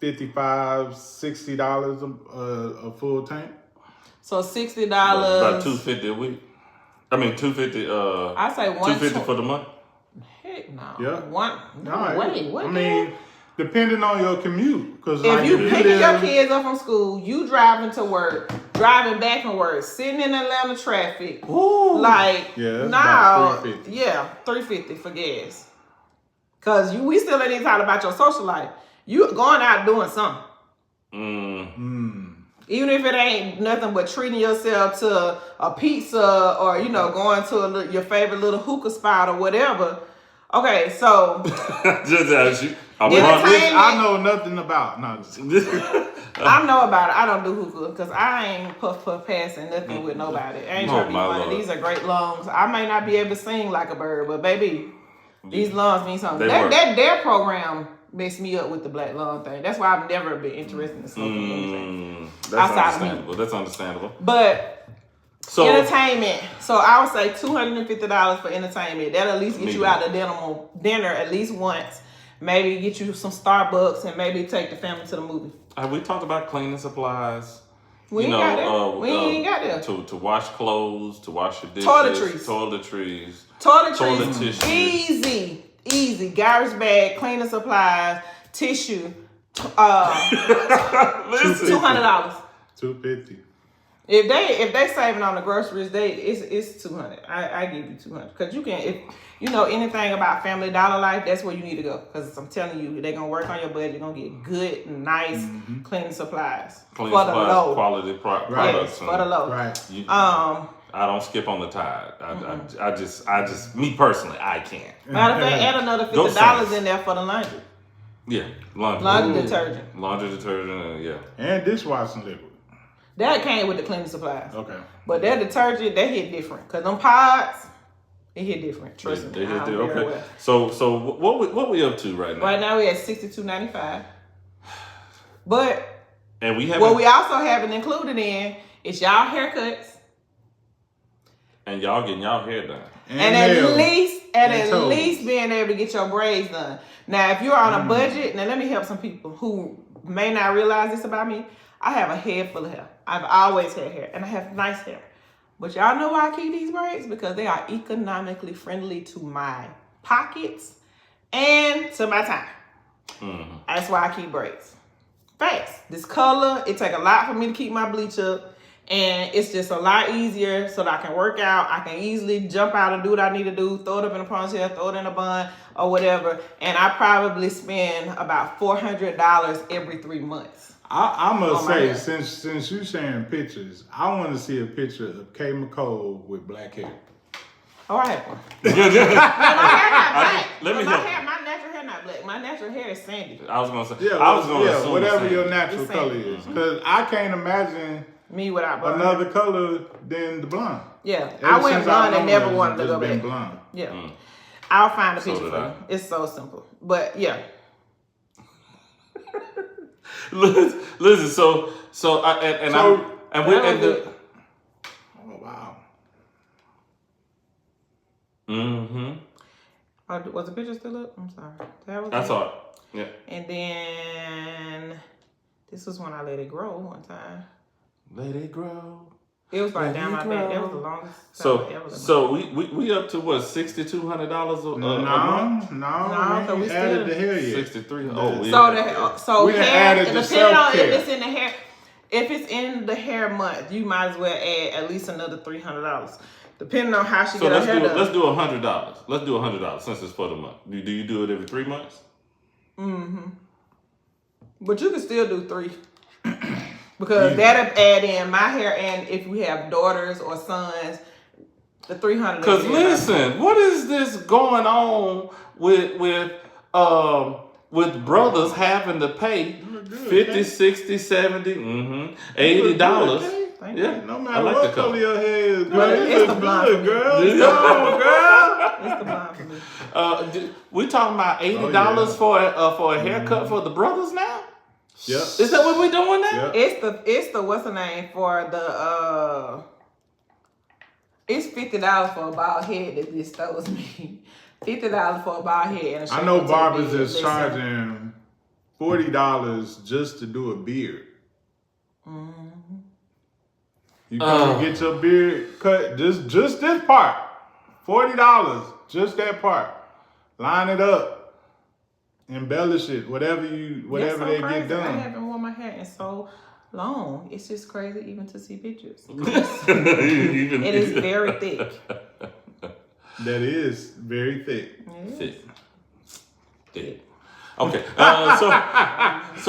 That's about $55, $60 a full tank. So $60. About $250 a week. I mean $250. I say $250 for the month. Heck no. Yeah. Wait. What? I mean, depending on your commute, because if you picking your kids up from school, you driving to work, driving back from work, sitting in Atlanta traffic, like $350 for gas. Cause we still ain't even talking about your social life. You going out doing something. Even if it ain't nothing but treating yourself to a pizza or going to your favorite little hookah spot or whatever. Okay, so just ask you. I know nothing about. No, I know about it. I don't do hookah because I ain't puff passing nothing with nobody. I ain't trying to be funny. These are great lungs. I may not be able to sing like a bird, but baby, these lungs mean something. Their program messed me up with the black lung thing. That's why I've never been interested in smoking anything. That's understandable. But entertainment. So I would say $250 for entertainment. That'll at least get you out to dinner at least once. Maybe get you some Starbucks and maybe take the family to the movie. We talked about cleaning supplies. We ain't got that. We ain't got that. To wash clothes, to wash your dishes. Toiletries. Easy. Garbage bag, cleaning supplies, tissue. $200. $250. If they saving on the groceries, it's $200. I give you $200 because you can anything about Family Dollar Life. That's where you need to go because I'm telling you they're gonna work on your budget. You're gonna get good, nice cleaning supplies for the low quality products. Yes, for the low. Right. I don't skip on the Tide. I just me personally, I can't. Matter of fact, add another $50 in there for the laundry. Yeah, laundry detergent. Yeah. And dishwashing liquid. That came with the cleaning supplies. Okay. But that detergent, that hit different. Because them pods, It hit different. Trust me. They hit I'm different. very Okay. well. So what we up to right now? Right now we at $62.95. But and we have what we also haven't included in is y'all haircuts. And y'all getting y'all hair done. And at least being able to get your braids done. Now, if you're on a budget, now let me help some people who may not realize this about me. I have a head full of hair. I've always had hair, and I have nice hair. But y'all know why I keep these braids? Because they are economically friendly to my pockets and to my time. Mm-hmm. That's why I keep braids. Facts. This color, it take a lot for me to keep my bleach up. And it's just a lot easier so that I can work out. I can easily jump out and do what I need to do. Throw it up in a ponytail, throw it in a bun or whatever. And I probably spend about $400 every 3 months. I must say, since you sharing pictures, I want to see a picture of K. McCole with black hair. Oh, I have one. My natural hair not black. My natural hair is sandy. I was gonna say. Yeah, I was gonna assume whatever your natural color is, because I can't imagine me without blonde. Another color than the blonde. Yeah, I went blonde and never wanted to go back. Blonde. Yeah, I'll find a picture for you. It's so simple, but yeah. Listen. So Oh wow. Mm-hmm. Was the picture still up? I'm sorry. That's all. Yeah. And then this was when I let it grow one time. Let it grow. It was like down my back. That was the longest. So we up to what, $6,200 a month? No, we added the hair yet. 63. So we hair, added the depending on self-care. if it's in the hair. If it's in the hair month, you might as well add at least another $300, depending on how she get her hair done. Let's do $100. Let's do $100 since it's for the month. Do you do it every 3 months? Mm-hmm. But you can still do 3. Because that'll add in my hair, and if we have daughters or sons, the $300. Because listen, what is this going on with brothers having to pay $50, $60, $70, $80? Yeah, no matter what color your hair is, girl, it's the blonde, girl. It's the blonde for me. We talking about $80 for a haircut for the brothers now? Yep. Is that what we're doing now? Yep. It's the what's the name for the it's $50 for a bald head that this stores me. $50 for a bald head. And I know barbers is charging $40 just to do a beard. Mm-hmm. You come and get your beard cut, just this part, $40, just that part. Line it up. Embellish it, whatever they get done. I haven't worn my hair in so long. It's just crazy even to see pictures. It is very thick. That is very thick. Thick. Okay. So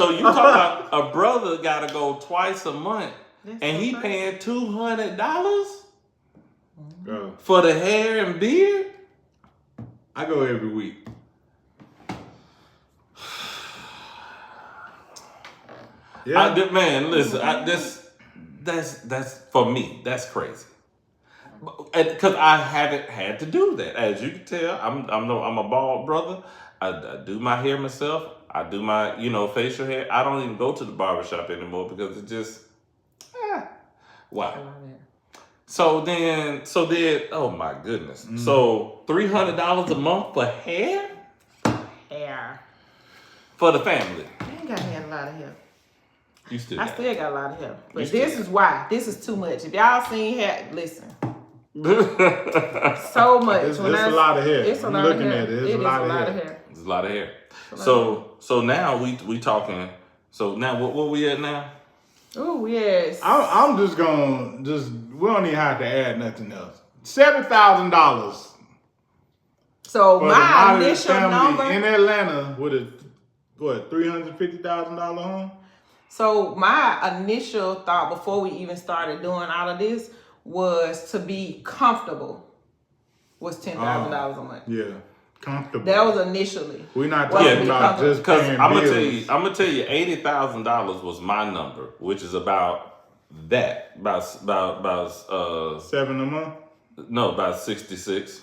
you talk about a brother got to go twice a month, and he paying $200 for the hair and beard. I go every week. Yeah, man. Listen, that's for me. That's crazy. Because I haven't had to do that. As you can tell, I'm a bald brother. I do my hair myself. I do my facial hair. I don't even go to the barbershop anymore because it just wow. So then, oh my goodness. Mm. So $300 a month for hair? Hair. For the family. I ain't got a lot of hair. I still got a lot of hair. But this is why. This is too much. If y'all seen hair, listen. So much. It's a lot of hair. It's a lot of hair. It's a lot of hair. It's a lot of hair. So now we talking. So now what we at now? Oh yes. I'm just gonna we don't even have to add nothing else. $7,000. So my initial number in Atlanta with a $350,000 home. So my initial thought before we even started doing all of this was to be comfortable was $10,000 a month. Yeah, comfortable. That was initially. We're not talking about just because paying I'm bills. gonna tell you, $80,000 was my number, which is about that, about 7 a month. No, about 66.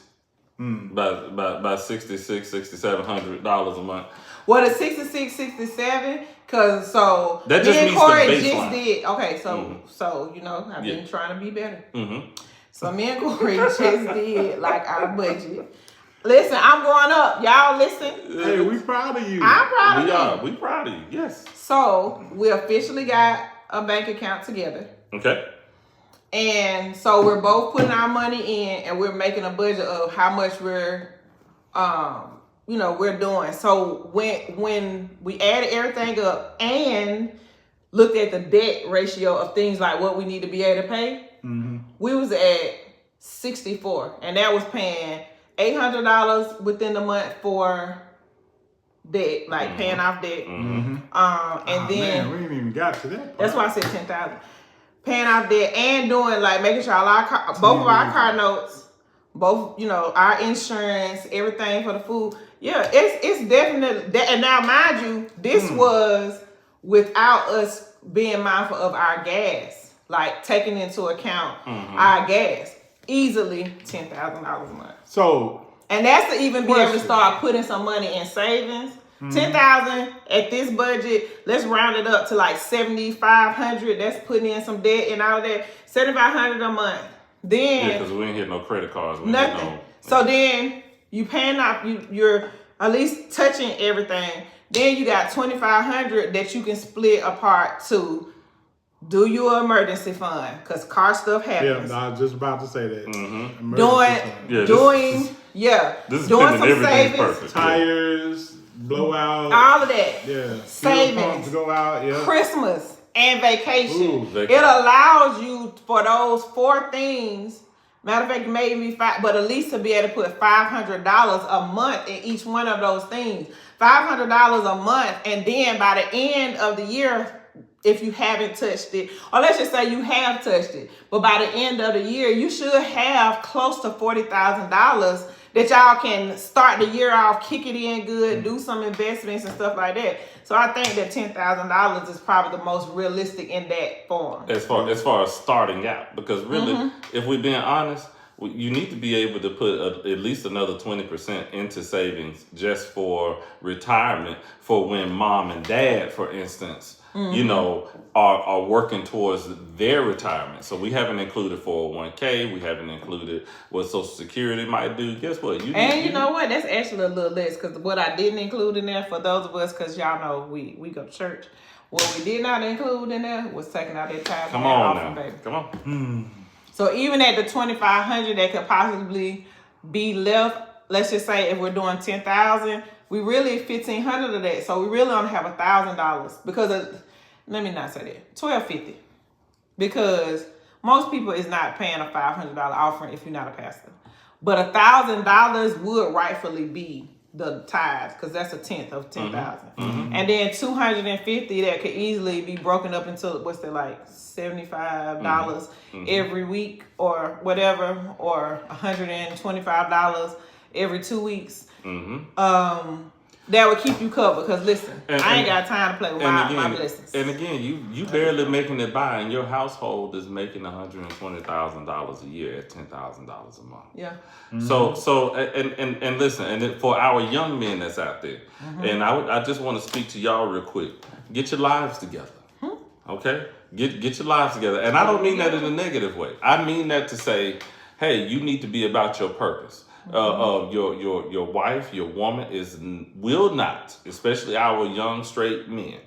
About $6,600-$6,700 a month. Well, the 66, 67, cause so that just me and means Corey the just baseline. did. Okay, so you know I've been trying to be better. So me and Corey just did like our budget. Listen, I'm growing up. Y'all listen. Hey, we proud of you. I'm proud of you. We proud of you. Yes. So we officially got a bank account together. Okay. And so we're both putting our money in, and we're making a budget of how much we're doing. So when we added everything up and looked at the debt ratio of things like what we need to be able to pay, we was at 64, and that was paying $800 within the month for debt, like paying off debt. And then man, we ain't even got to that part. That's why I said 10,000. Paying off debt and doing like making sure both of our car notes, both our insurance, everything for the food. Yeah, it's definitely that. And now, mind you, this was without us being mindful of our gas, like taking into account our gas. Easily $10,000 a month. So, and that's to even be able to start putting some money in savings. $10,000 at this budget. Let's round it up to like $7,500. That's putting in some debt and all of that. $7,500 a month. Then because we ain't hit no credit cards. Nothing. So then you paying off. You're at least touching everything. Then you got $2,500 that you can split apart to do your emergency fund, because car stuff happens. Yeah, I was just about to say that. Doing some savings, perfect. Tires, blowout, all of that. Yeah, savings, to go out. Yeah, Christmas and vacation. Ooh, vacation. It allows you for those 4 things. Matter of fact, maybe 5, but at least to be able to put $500 a month in each one of those things. $500 a month, and then by the end of the year, if you haven't touched it, or let's just say you have touched it, but by the end of the year, you should have close to $40,000 that y'all can start the year off, kick it in good, do some investments and stuff like that. So I think that $10,000 is probably the most realistic in that form. As far as starting out, because really, if we're being honest, you need to be able to put at least another 20% into savings just for retirement, for when mom and dad, for instance, are working towards their retirement. So we haven't included 401k. We haven't included what Social Security might do. Guess what? You know what? That's actually a little less, because what I didn't include in there for those of us, because y'all know we go to church. What we did not include in there was taking out that time. Come on now. Baby. Come on. So even at the $2,500 that could possibly be left, let's just say if we're doing $10,000, we really $1,500 of that. So we really only have $1,000 because let me not say that, $1,250, because most people is not paying a $500 offering if you're not a pastor. But $1,000 would rightfully be the tithes, because that's 1/10 of 10,000, and then $250 that could easily be broken up into like $75 every week or whatever, or $125 every 2 weeks. That would keep you covered, because listen, I ain't got time to play with my blessings. And again, you barely making it by, and your household is making $120,000 a year at $10,000 a month. Yeah. So and listen, and for our young men that's out there, and I just want to speak to y'all real quick. Get your lives together, okay? Get your lives together, and I don't mean that in a negative way. I mean that to say, hey, you need to be about your purpose. Your wife, your woman will not, especially our young straight men.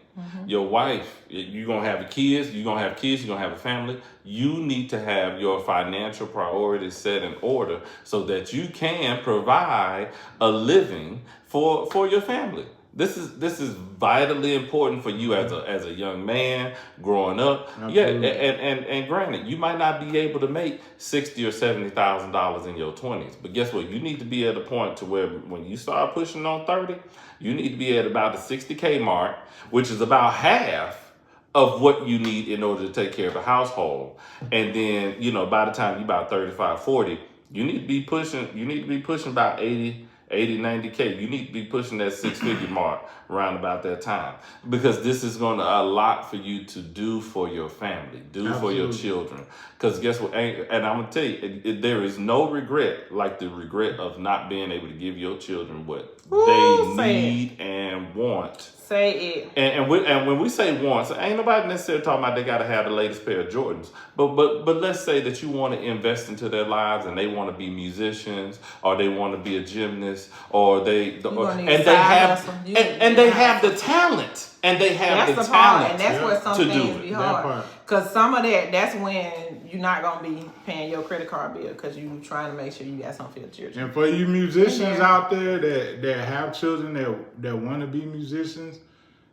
Your wife, you're gonna have kids, you're gonna have a family. You need to have your financial priorities set in order so that you can provide a living for your family. This is vitally important for you as a young man growing up. Absolutely. Yeah, and granted, you might not be able to make $60,000 or $70,000 in your 20s, but guess what? You need to be at a point to where when you start pushing on 30, you need to be at about the $60K mark, which is about half of what you need in order to take care of a household. And then, by the time you're about 35, 40, you need to be pushing about 80 80, 90K. You need to be pushing that 6-figure mark around about that time. Because this is going to a lot for you to do for your family, for your children. Because guess what? And I'm going to tell you, there is no regret like the regret of not being able to give your children what they need and want. Say it. And when we say wants, ain't nobody necessarily talking about they got to have the latest pair of Jordans. But let's say that you want to invest into their lives and they want to be musicians or they want to be a gymnast or they have the talent. And they have the talent. And that's where some things be hard. Because some of that's when you're not going to be paying your credit card bill because you're trying to make sure you got something for your children. And for you musicians out there that have children that want to be musicians,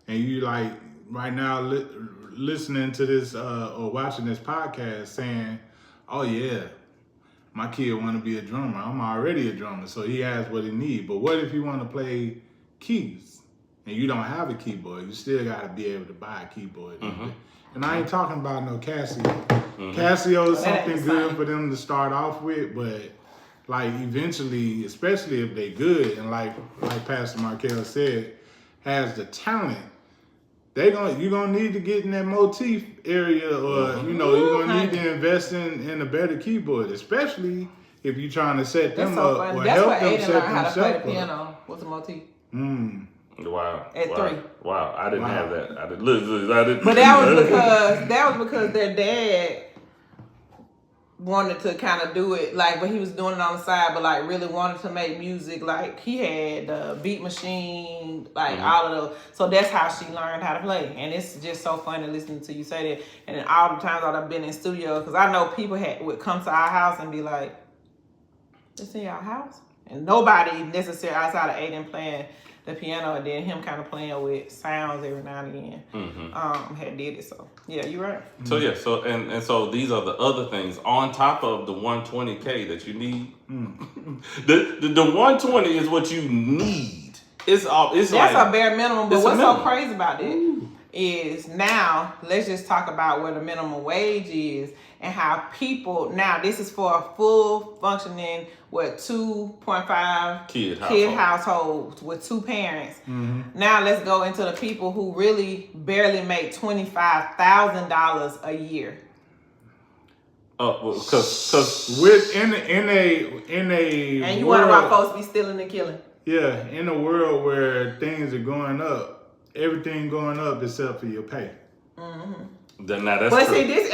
and you like right now listening to this or watching this podcast saying, oh yeah, my kid want to be a drummer. I'm already a drummer, so he has what he needs. But what if you want to play keys? And you don't have a keyboard, you still got to be able to buy a keyboard. Mm-hmm. And I ain't talking about no Casio. Mm-hmm. Casio is something good for them to start off with, but like eventually, especially if they good, and like Pastor Markell said, has the talent, you're gonna need to get in that motif area, or you're gonna need to invest in a better keyboard, especially if you're trying to set them up or help them set themselves up. That's why Aiden learned how to play the piano with a motif. Wow. At 3. Wow. I didn't have that. I didn't. But that was because their dad wanted to kind of do it, like, but he was doing it on the side, but like really wanted to make music. Like he had the beat machine, like all of those. So that's how she learned how to play. And it's just so funny listening to you say that. And then all the times I've been in studio, because I know people would come to our house and be like, "This in your house?" And nobody necessarily outside of Aiden playing the piano, and then him kind of playing with sounds every now and again. Had did it. So yeah, you're right. So yeah, so and so these are the other things on top of the 120K that you need. The 120 is what you need. It's that's like a bare minimum. But what's so crazy about it is now let's just talk about what the minimum wage is and how people now this is for a full functioning 2.5 kid household with 2 parents. Now let's go into the people who really barely make $25,000 a year. Because with in a and you wonder why folks be stealing and killing. Yeah, in a world where things are going up, everything going up except for your pay. Then now that's true. See this,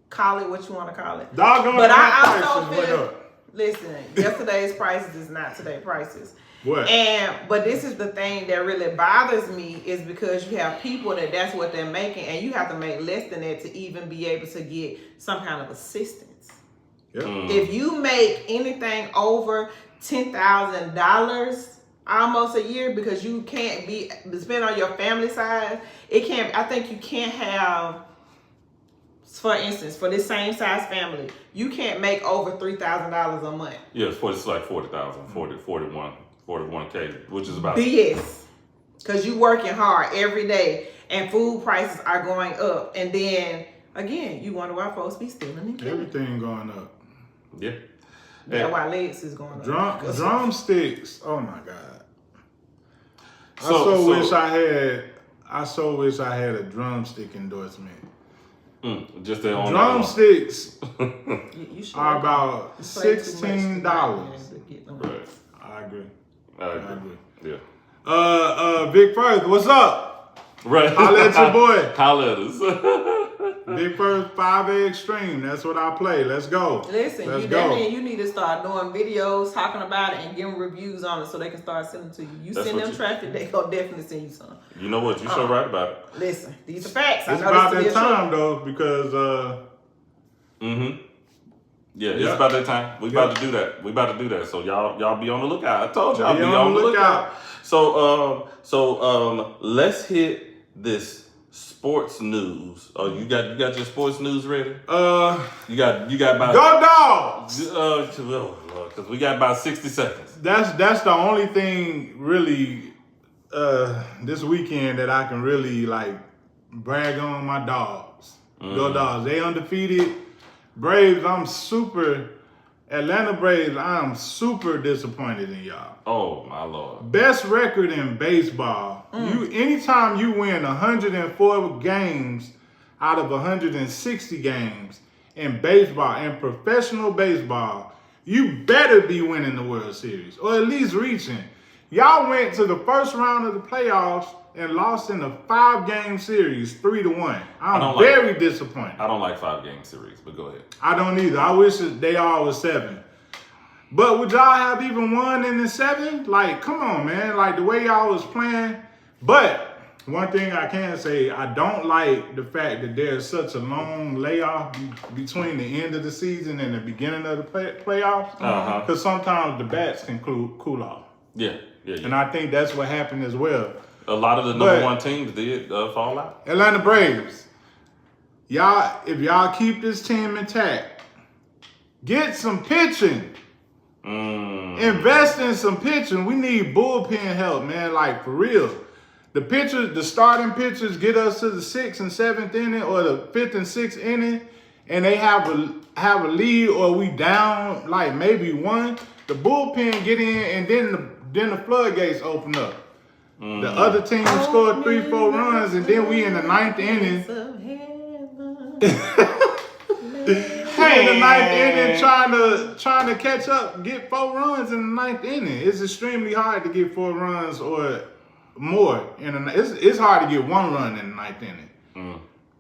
call it what you want to call it. Doggone, but I also feel. Listen, yesterday's prices is not today's prices. What? But this is the thing that really bothers me is because you have people that's what they're making, and you have to make less than that to even be able to get some kind of assistance. Yep. If you make anything over $10,000 almost a year, because you can't be depending on your family size, I think you can't have, for instance, for this same size family, you can't make over $3,000 a month. Yeah, it's like 40,000, 41K, which is about BS. Because you working hard every day and food prices are going up. And then again, you wonder why folks be stealing and killing. Everything going up. Yeah. That's why legs is going up. Drumsticks. Oh my God. I so wish I had a drumstick endorsement. Just that on drumsticks you are about $16. Right. I agree. Yeah. Big First, what's up? Right. Holla at your boy. Holla at us. Big First 5A Extreme. That's what I play. Let's go. Listen, that means you need to start doing videos talking about it and giving reviews on it so they can start sending to you. That's send them traffic, they gonna definitely send you some. You know what? You so right about it. Listen, these are facts. It's about that time though, because yeah, it's about that time. We about to do that. So y'all be on the lookout. I told y'all be on the lookout. So let's hit this sports news. Oh, you got your sports news ready? You got about go Dogs. Because we got about 60 seconds. That's the only thing really this weekend that I can really like brag on my Dogs. Go Dogs. They undefeated. Braves, I'm super Atlanta Braves, I am super disappointed in y'all. Oh my Lord. Best record in baseball. Anytime you win 104 games out of 160 games in baseball, in professional baseball, you better be winning the World Series or at least reaching. Y'all went to the first round of the playoffs and lost in a 5-game series, 3-1. I'm very disappointed. I don't like 5-game series, but go ahead. I don't either. I wish they all was 7. But would y'all have even won in the 7? Like, come on, man. Like, the way y'all was playing. But one thing I can say, I don't like the fact that there's such a long layoff between the end of the season and the beginning of the playoffs. Because sometimes the bats can cool off. Yeah. And I think that's what happened as well. A lot of the number 1 teams did fall out. Atlanta Braves, if y'all keep this team intact, get some pitching. Invest in some pitching. We need bullpen help, man. Like, for real. The starting pitchers get us to the 6th and 7th inning or the 5th and 6th inning, and they have a lead or we down like maybe 1. The bullpen get in, and then the floodgates open up. The other team scored 3-4 runs, and then we in the 9th inning. In the 9th inning, trying to catch up, get 4 runs in the 9th inning. It's extremely hard to get 4 runs or more. It's hard to get 1 run in the 9th inning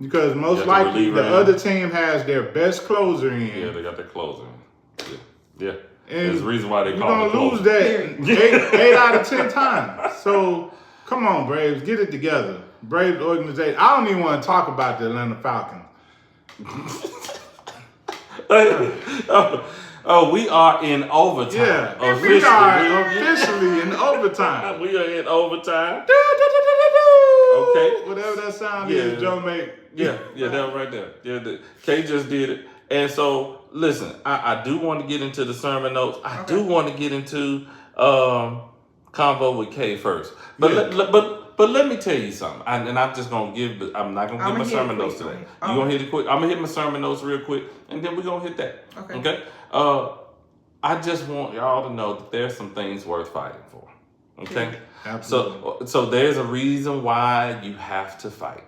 because most likely the other team has their best closer in. Yeah, they got their closer in. Yeah. And there's a reason why they call it you're gonna lose that 8 out of 10 times. So come on, Braves, get it together. Braves organization. I don't even want to talk about the Atlanta Falcons. We are in overtime. Yeah, we are officially in overtime. We are in overtime. Okay. Whatever that sound is, Joe make. Yeah, that was right there. Yeah, K just did it. And so, listen, I do want to get into the sermon notes. I do want to get into convo with K first. But let me tell you something. I'm just going to give, I'm not going to give my sermon notes today. You going to hit it quick? I'm going to hit my sermon notes real quick, and then we're going to hit that. Okay? I just want y'all to know that there's some things worth fighting for. Okay? Absolutely. So there's a reason why you have to fight.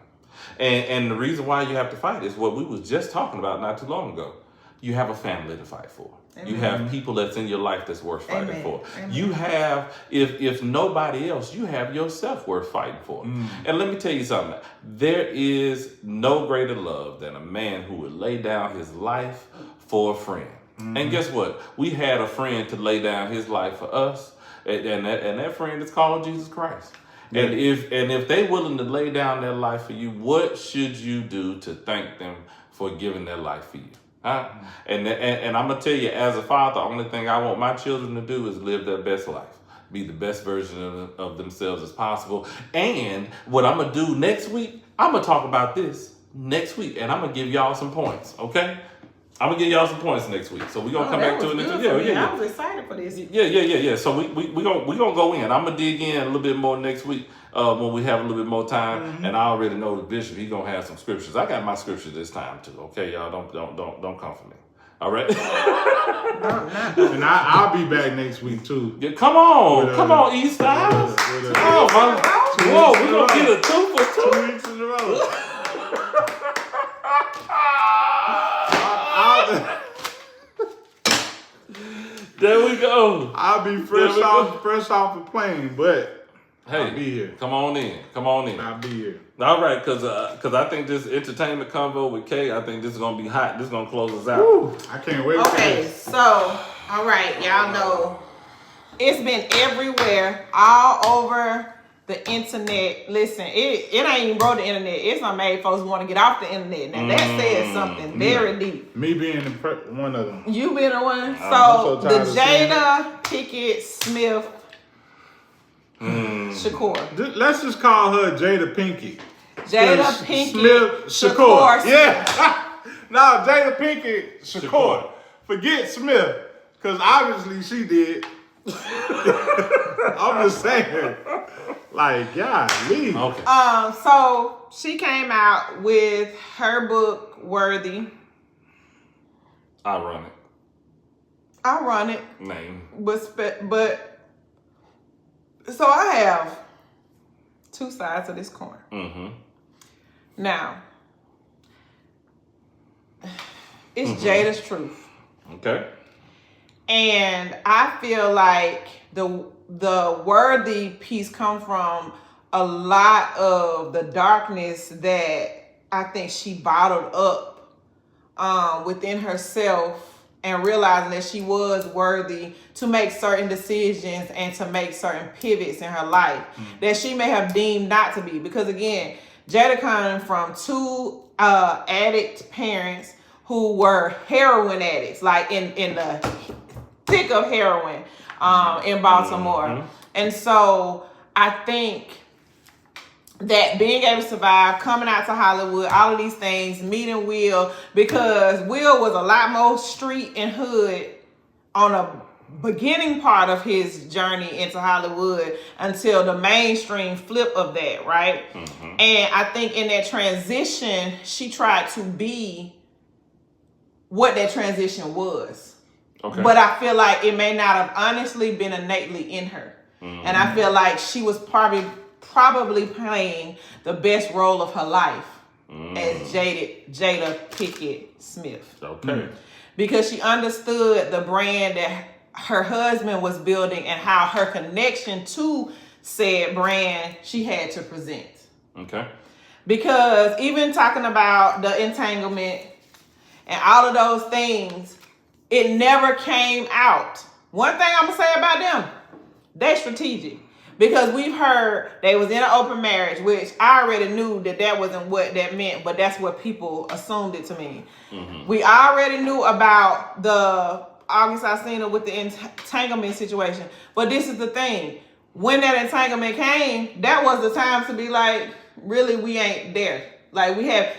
And the reason why you have to fight is what we was just talking about not too long ago. You have a family to fight for. Amen. You have people that's in your life that's worth fighting for. Amen. You have, if nobody else, you have yourself worth fighting for. And let me tell you something. There is no greater love than a man who would lay down his life for a friend. And guess what? We had a friend to lay down his life for us, and that friend is called Jesus Christ. Yeah. And if they willing to lay down their life for you, what should you do to thank them for giving their life for you? Huh? And I'm gonna tell you, as a father, the only thing I want my children to do is live their best life, be the best version of themselves as possible. And what I'm gonna do next week, I'm gonna talk about this next week, and I'm gonna give y'all some points. Okay? I'm gonna give y'all some points next week. So we're gonna come back to it next week. Yeah. I was excited for this. Yeah. So we gonna go in. I'm gonna dig in a little bit more next week when we have a little bit more time. And I already know the bishop, he gonna have some scriptures. I got my scripture this time too. Okay, y'all don't come for me. All right. And I'll be back next week too. Yeah, come on, East Styles. Come on, man. Whoa, we gonna get a 2 for 2 weeks in a row. There we go. I'll be fresh off a plane, but hey, I'll be here. Come on in. I'll be here. All right, because I think this entertainment convo with Kay, I think this is gonna be hot. This is gonna close us out. Woo, I can't wait. Okay, so all right, y'all know it's been everywhere, all over the internet. Listen, it ain't even broke the internet. It's not made folks want to get off the internet. Now that says something very deep. Me being one of them. You being the one. So the Jada Pinkett Smith Shakur. Let's just call her Jada Pinkett. Jada Pinkett Smith Shakur. Yeah. No, Jada Pinkett Shakur. Forget Smith, because obviously she did. I'm just saying. Like, golly. Okay. So she came out with her book, Worthy. Ironic. I run it. Name. But so I have two sides of this coin. Mm-hmm. Now, it's Jada's truth. Okay. And I feel like the worthy piece come from a lot of the darkness that I think she bottled up within herself, and realizing that she was worthy to make certain decisions and to make certain pivots in her life that she may have deemed not to be. Because again, Jada coming from two addict parents who were heroin addicts, like in the thick of heroin in Baltimore. Mm-hmm. And so I think that being able to survive, coming out to Hollywood, all of these things, meeting Will, because Will was a lot more street and hood on a beginning part of his journey into Hollywood until the mainstream flip of that, right? Mm-hmm. And I think in that transition, she tried to be what that transition was. Okay. But I feel like it may not have honestly been innately in her. Mm-hmm. And I feel like she was probably playing the best role of her life as Jada Pinkett Smith. Okay. Because she understood the brand that her husband was building and how her connection to said brand she had to present. Okay. Because even talking about the entanglement and all of those things, it never came out. One thing I'm going to say about them, they're strategic. Because we've heard they was in an open marriage, which I already knew that wasn't what that meant, but that's what people assumed it to mean. Mm-hmm. We already knew about the August Alsina with the entanglement situation. But this is the thing. When that entanglement came, that was the time to be like, really, we ain't there. Like, we have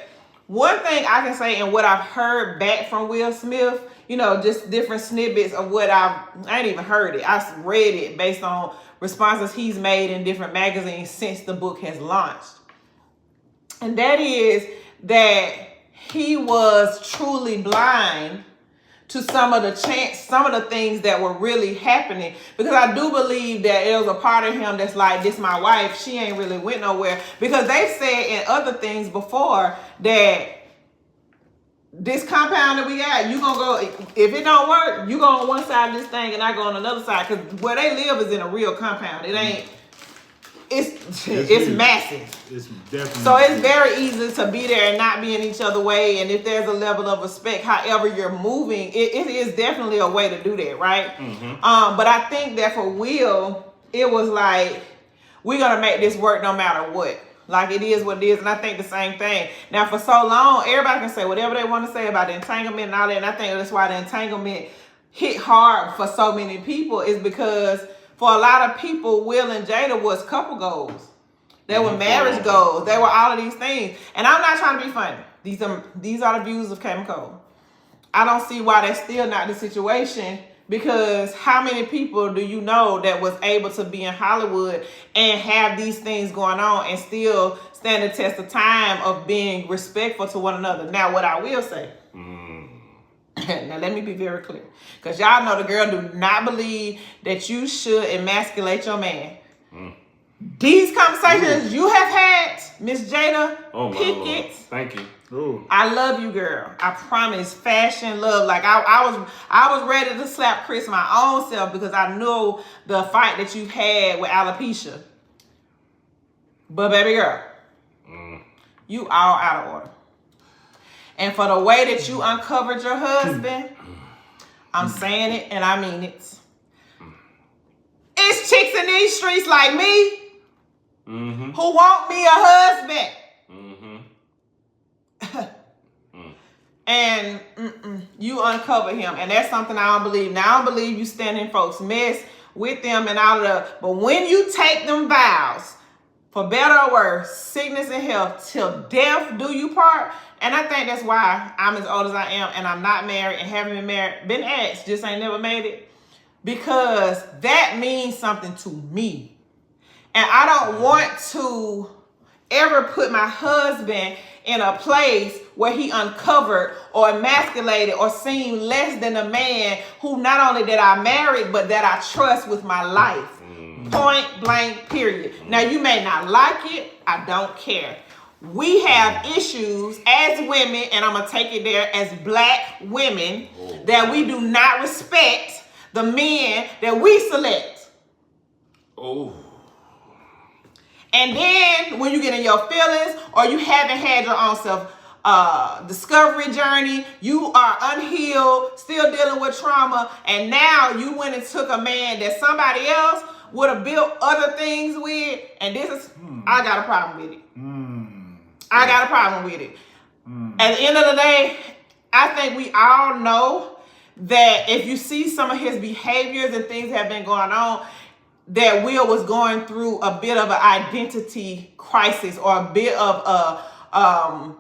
one thing I can say, and what I've heard back from Will Smith, you know, just different snippets of what I ain't even heard it. I read it based on responses he's made in different magazines since the book has launched. And that is that he was truly blind to some of the things that were really happening. Because I do believe that it was a part of him that's like, this my wife, she ain't really went nowhere. Because they've said in other things before that this compound that we got, you gonna go, if it don't work, you go on one side of this thing and I go on another side. Because where they live is in a real compound. It ain't, it's massive. It's definitely. So it's very easy to be there and not be in each other's way. And if there's a level of respect, however you're moving, it is definitely a way to do that, right? Mm-hmm. But I think that for Will, it was like, we're gonna make this work no matter what. Like, it is what it is, and I think the same thing. Now, for so long, everybody can say whatever they want to say about the entanglement and all that, and I think that's why the entanglement hit hard for so many people, is because for a lot of people, Will and Jada was couple goals. They were marriage goals. They were all of these things. And I'm not trying to be funny. These are the views of K. McCole. I don't see why that's still not the situation, because how many people do you know that was able to be in Hollywood and have these things going on and still stand the test of time of being respectful to one another? Now, what I will say, now let me be very clear, because y'all know the girl do not believe that you should emasculate your man. These conversations you have had, Miss Jada Pinkett. Thank you. Ooh. I love you, girl. I promise. Fashion, love. Like I was ready to slap Chris my own self, because I know the fight that you've had with alopecia. But baby girl, you all out of order. And for the way that you uncovered your husband, I'm saying it and I mean it. It's chicks in these streets like me who want me a husband. And you uncover him, and that's something I don't believe. Now, I don't believe you stand in folks' mess with them and all of that. But when you take them vows, for better or worse, sickness and health, till death do you part. And I think that's why I'm as old as I am, and I'm not married and haven't been married, been asked, just ain't never made it. Because that means something to me. And I don't want to ever put my husband in a place where he uncovered or emasculated or seemed less than a man who not only that I married, but that I trust with my life. Point blank, period. Now, you may not like it. I don't care. We have issues as women, and I'm going to take it there, as black women, that we do not respect the men that we select. Oh. And then when you get in your feelings or you haven't had your own self-discovery journey, you are unhealed, still dealing with trauma, and now you went and took a man that somebody else would have built other things with, and this is, I got a problem with it. I got a problem with it. At the end of the day, I think we all know that if you see some of his behaviors and things have been going on, that Will was going through a bit of an identity crisis or a bit of a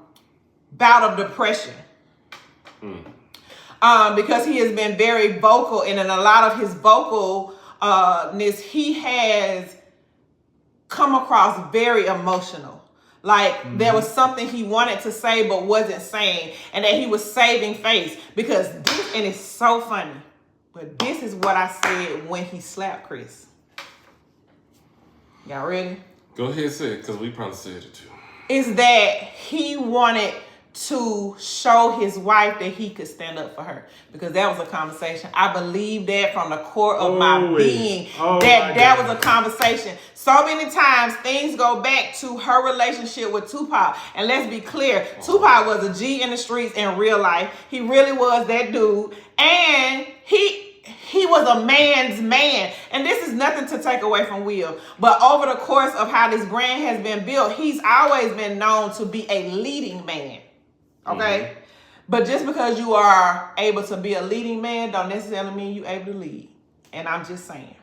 bout of depression. Because he has been very vocal, and in a lot of his vocalness, he has come across very emotional. Like there was something he wanted to say but wasn't saying, and that he was saving face. Because this, and it's so funny, but this is what I said when he slapped Chris. Y'all ready? Go ahead, say it, because we probably said it too. Is that he wanted to show his wife that he could stand up for her, because that was a conversation. I believe that from the core of my being, that was a conversation. So many times things go back to her relationship with Tupac, and let's be clear, Tupac was a G in the streets in real life. He really was that dude, and he was a man's man. And this is nothing to take away from Will, but over the course of how this brand has been built, he's always been known to be a leading man. Okay? But just because you are able to be a leading man don't necessarily mean you're able to lead. And I'm just saying.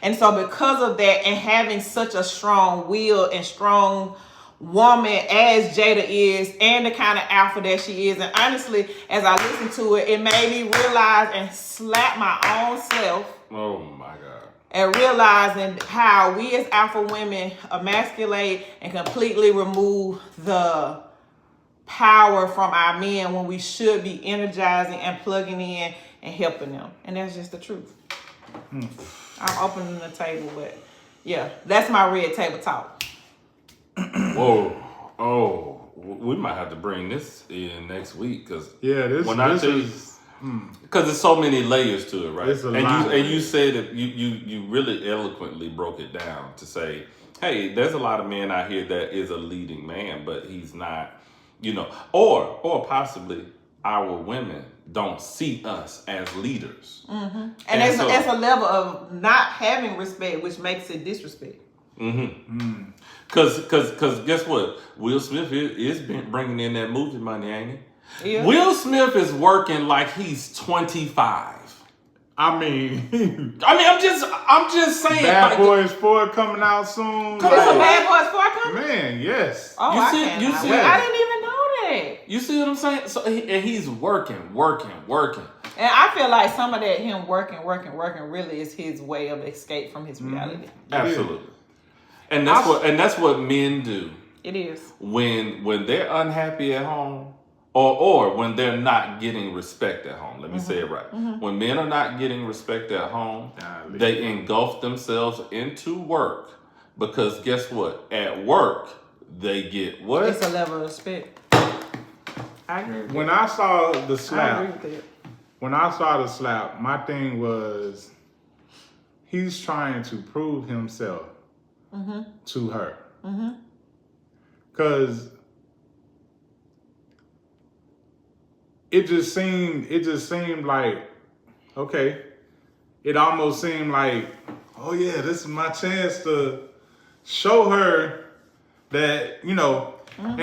And so because of that, and having such a strong will and strong woman as Jada is, and the kind of alpha that she is, and honestly, as I listened to it, it made me realize and slap my own self. Oh my God. And realizing how we as alpha women emasculate and completely remove the power from our men when we should be energizing and plugging in and helping them. And that's just the truth. I'm opening the table, but yeah, that's my red table talk. Whoa. Oh, we might have to bring this in next week, because because there's so many layers to it, right? And you said that you really eloquently broke it down to say, hey, there's a lot of men out here that is a leading man, but he's not, or possibly our women don't see us as leaders. And it's a level of not having respect, which makes it disrespect. Because guess what? Will Smith is bringing in that movie money, ain't he? Yeah. Will Smith is working like he's 25. I mean, I'm just saying. Bad Boys 4 coming out soon. There's a Bad Boys 4 coming? Man, yes. Oh, I didn't even know that. You see what I'm saying? So he's working. And I feel like some of that him working really is his way of escape from his reality. Absolutely. And that's what men do. It is. When they're unhappy at home, or when they're not getting respect at home. Let me say it right. When men are not getting respect at home, they engulf themselves into work, because guess what? At work, they get what? It's a level of respect. I agree with When I saw the slap, I agree with that. my thing was he's trying to prove himself to her. Because it just seemed like, okay, it almost seemed like, oh yeah, this is my chance to show her that, and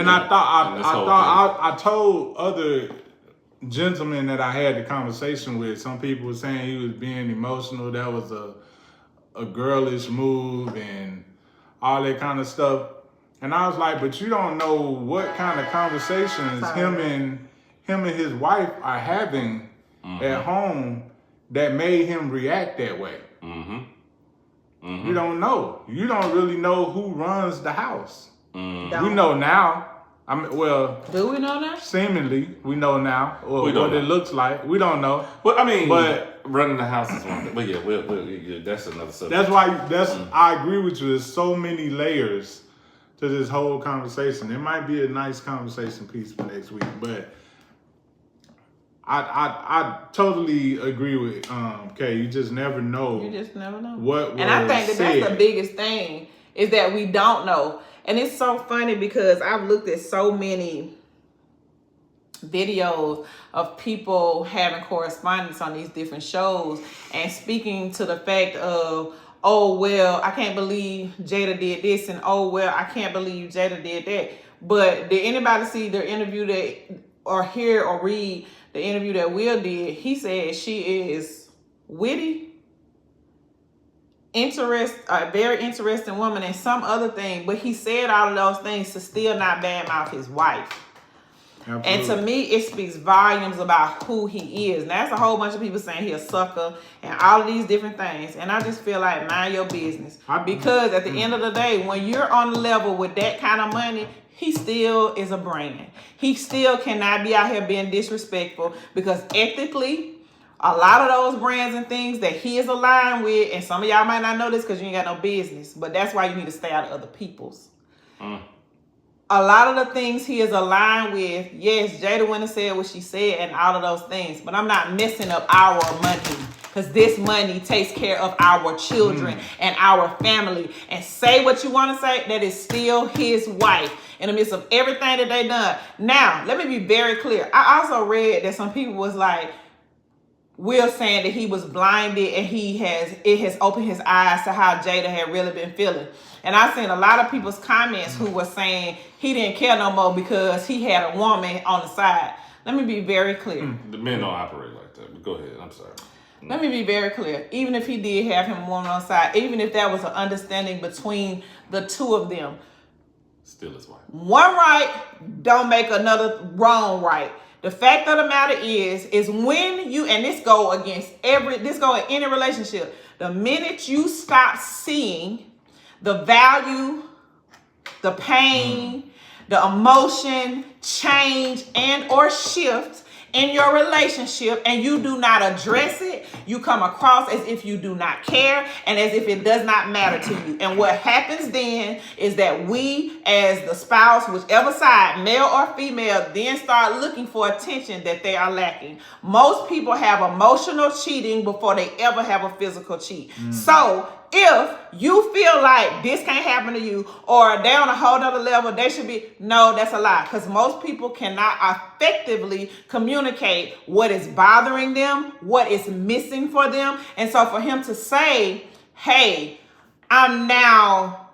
I told other gentlemen that I had the conversation with, some people were saying he was being emotional, that was a girlish move and all that kind of stuff. And I was like, but you don't know what kind of conversations him and his wife are having at home that made him react that way. You don't know. You don't really know who runs the house. We know now. I mean, well, do we know now? Seemingly, we know now what know. it looks like. We don't know. Well, I mean, but running the house is one thing. But yeah, that's another subject. That's why. I agree with you. There's so many layers to this whole conversation. It might be a nice conversation piece for next week, but I totally agree with Kay. You just never know. You just never know. What was and I think that's the biggest thing is that we don't know. And it's so funny because I've looked at so many videos of people having correspondence on these different shows and speaking to the fact of, oh, well, I can't believe Jada did this, and oh, well, I can't believe Jada did that. But did anybody see the interview that, or hear or read the interview that Will did? He said she is witty, a very interesting woman, and some other thing, but he said all of those things to still not badmouth his wife. Absolutely. And to me, it speaks volumes about who he is. Now, there's a whole bunch of people saying he's a sucker and all of these different things. And I just feel like mind your business. Because at the end of the day, when you're on the level with that kind of money, he still is a brand. He still cannot be out here being disrespectful because ethically, a lot of those brands and things that he is aligned with, and some of y'all might not know this because you ain't got no business, but that's why you need to stay out of other people's. A lot of the things he is aligned with, yes, Jada went and said what she said and all of those things, but I'm not messing up our money because this money takes care of our children and our family. And say what you want to say, that is still his wife in the midst of everything that they done. Now, let me be very clear. I also read that some people was like, Will saying that he was blinded and it has opened his eyes to how Jada had really been feeling. And I've seen a lot of people's comments who were saying he didn't care no more because he had a woman on the side. Let me be very clear. The men don't operate like that, but go ahead. I'm sorry. Let me be very clear. Even if he did have him a woman on the side, even if that was an understanding between the two of them, still his wife. One right don't make another wrong right. The fact of the matter is when you, and this go in any relationship, the minute you stop seeing the value, the pain, the emotion, change, and or shift in your relationship and you do not address it, you come across as if you do not care and as if it does not matter to you. And what happens then is that we, as the spouse, whichever side, male or female, then start looking for attention that they are lacking. Most people have emotional cheating before they ever have a physical cheat. So if you feel like this can't happen to you or they're on a whole nother level, they should be, no, that's a lie. Because most people cannot effectively communicate what is bothering them, what is missing for them. And so for him to say, hey, I'm now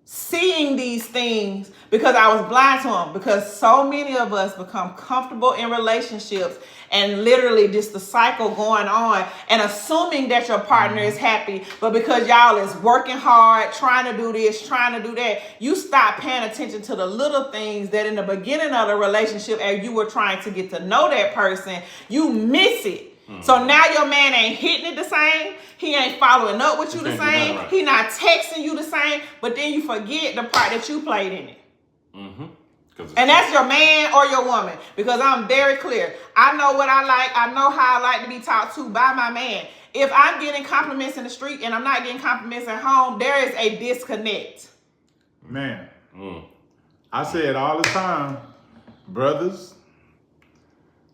seeing these things because I was blind to them, because so many of us become comfortable in relationships and literally just the cycle going on and assuming that your partner is happy, but because y'all is working hard, trying to do this, trying to do that, you stop paying attention to the little things that in the beginning of the relationship, as you were trying to get to know that person, you miss it. So now your man ain't hitting it the same. He ain't following up with you the same. Right. He not texting you the same. But then you forget the part that you played in it. And that's your man or your woman. Because I'm very clear. I know what I like. I know how I like to be talked to by my man. If I'm getting compliments in the street and I'm not getting compliments at home, there is a disconnect. Man, I say it all the time. Brothers,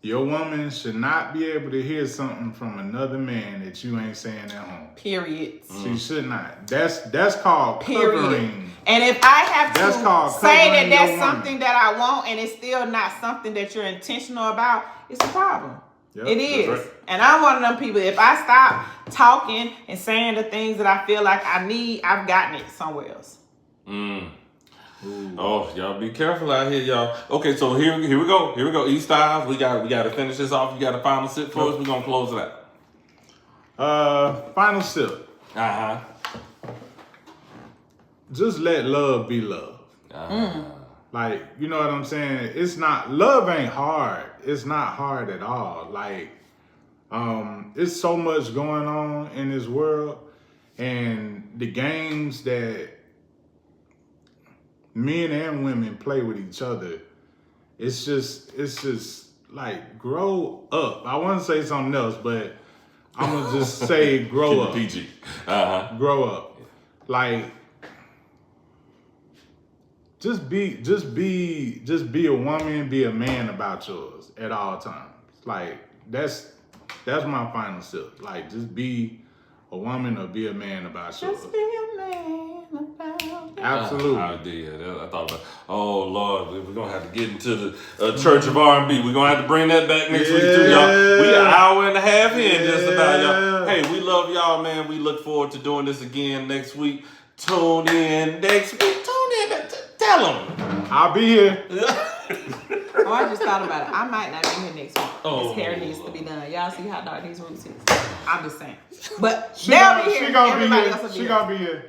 your woman should not be able to hear something from another man that you ain't saying at home. Period. She should not. That's called covering. And if I have to say that that's something that I want and it's still not something that you're intentional about, it's a problem. Yep, it is. Right. And I'm one of them people, if I stop talking and saying the things that I feel like I need, I've gotten it somewhere else. Oh, y'all be careful out here, y'all. Okay, so here we go. E Styles, we got to finish this off. You got a final sip for us. We're gonna close it out. Final sip. Just let love be love. Like, you know what I'm saying? It's not, love ain't hard. It's not hard at all. Like, it's so much going on in this world, and the games that men and women play with each other. It's just like grow up. I want to say something else, but I'm gonna just say grow up. PG. Grow up. Like just be a woman, be a man about yours at all times. Like that's my final sip. Like just be a woman or be a man about yours. Just be a man about yours. Absolutely. I did. I thought about, oh Lord, we're gonna have to get into the Church of R&B. We're gonna have to bring that back next week too, y'all. We an hour and a half in just about, y'all. Hey, we love y'all, man. We look forward to doing this again next week. Tune in next week. Tune in. Tell them. I'll be here. Oh, I just thought about it. I might not be here next week. Oh. His hair needs to be done. Y'all see how dark these roots is. I'm just saying. But She they'll be here. gonna be Everybody here. else will be She here. gonna be here.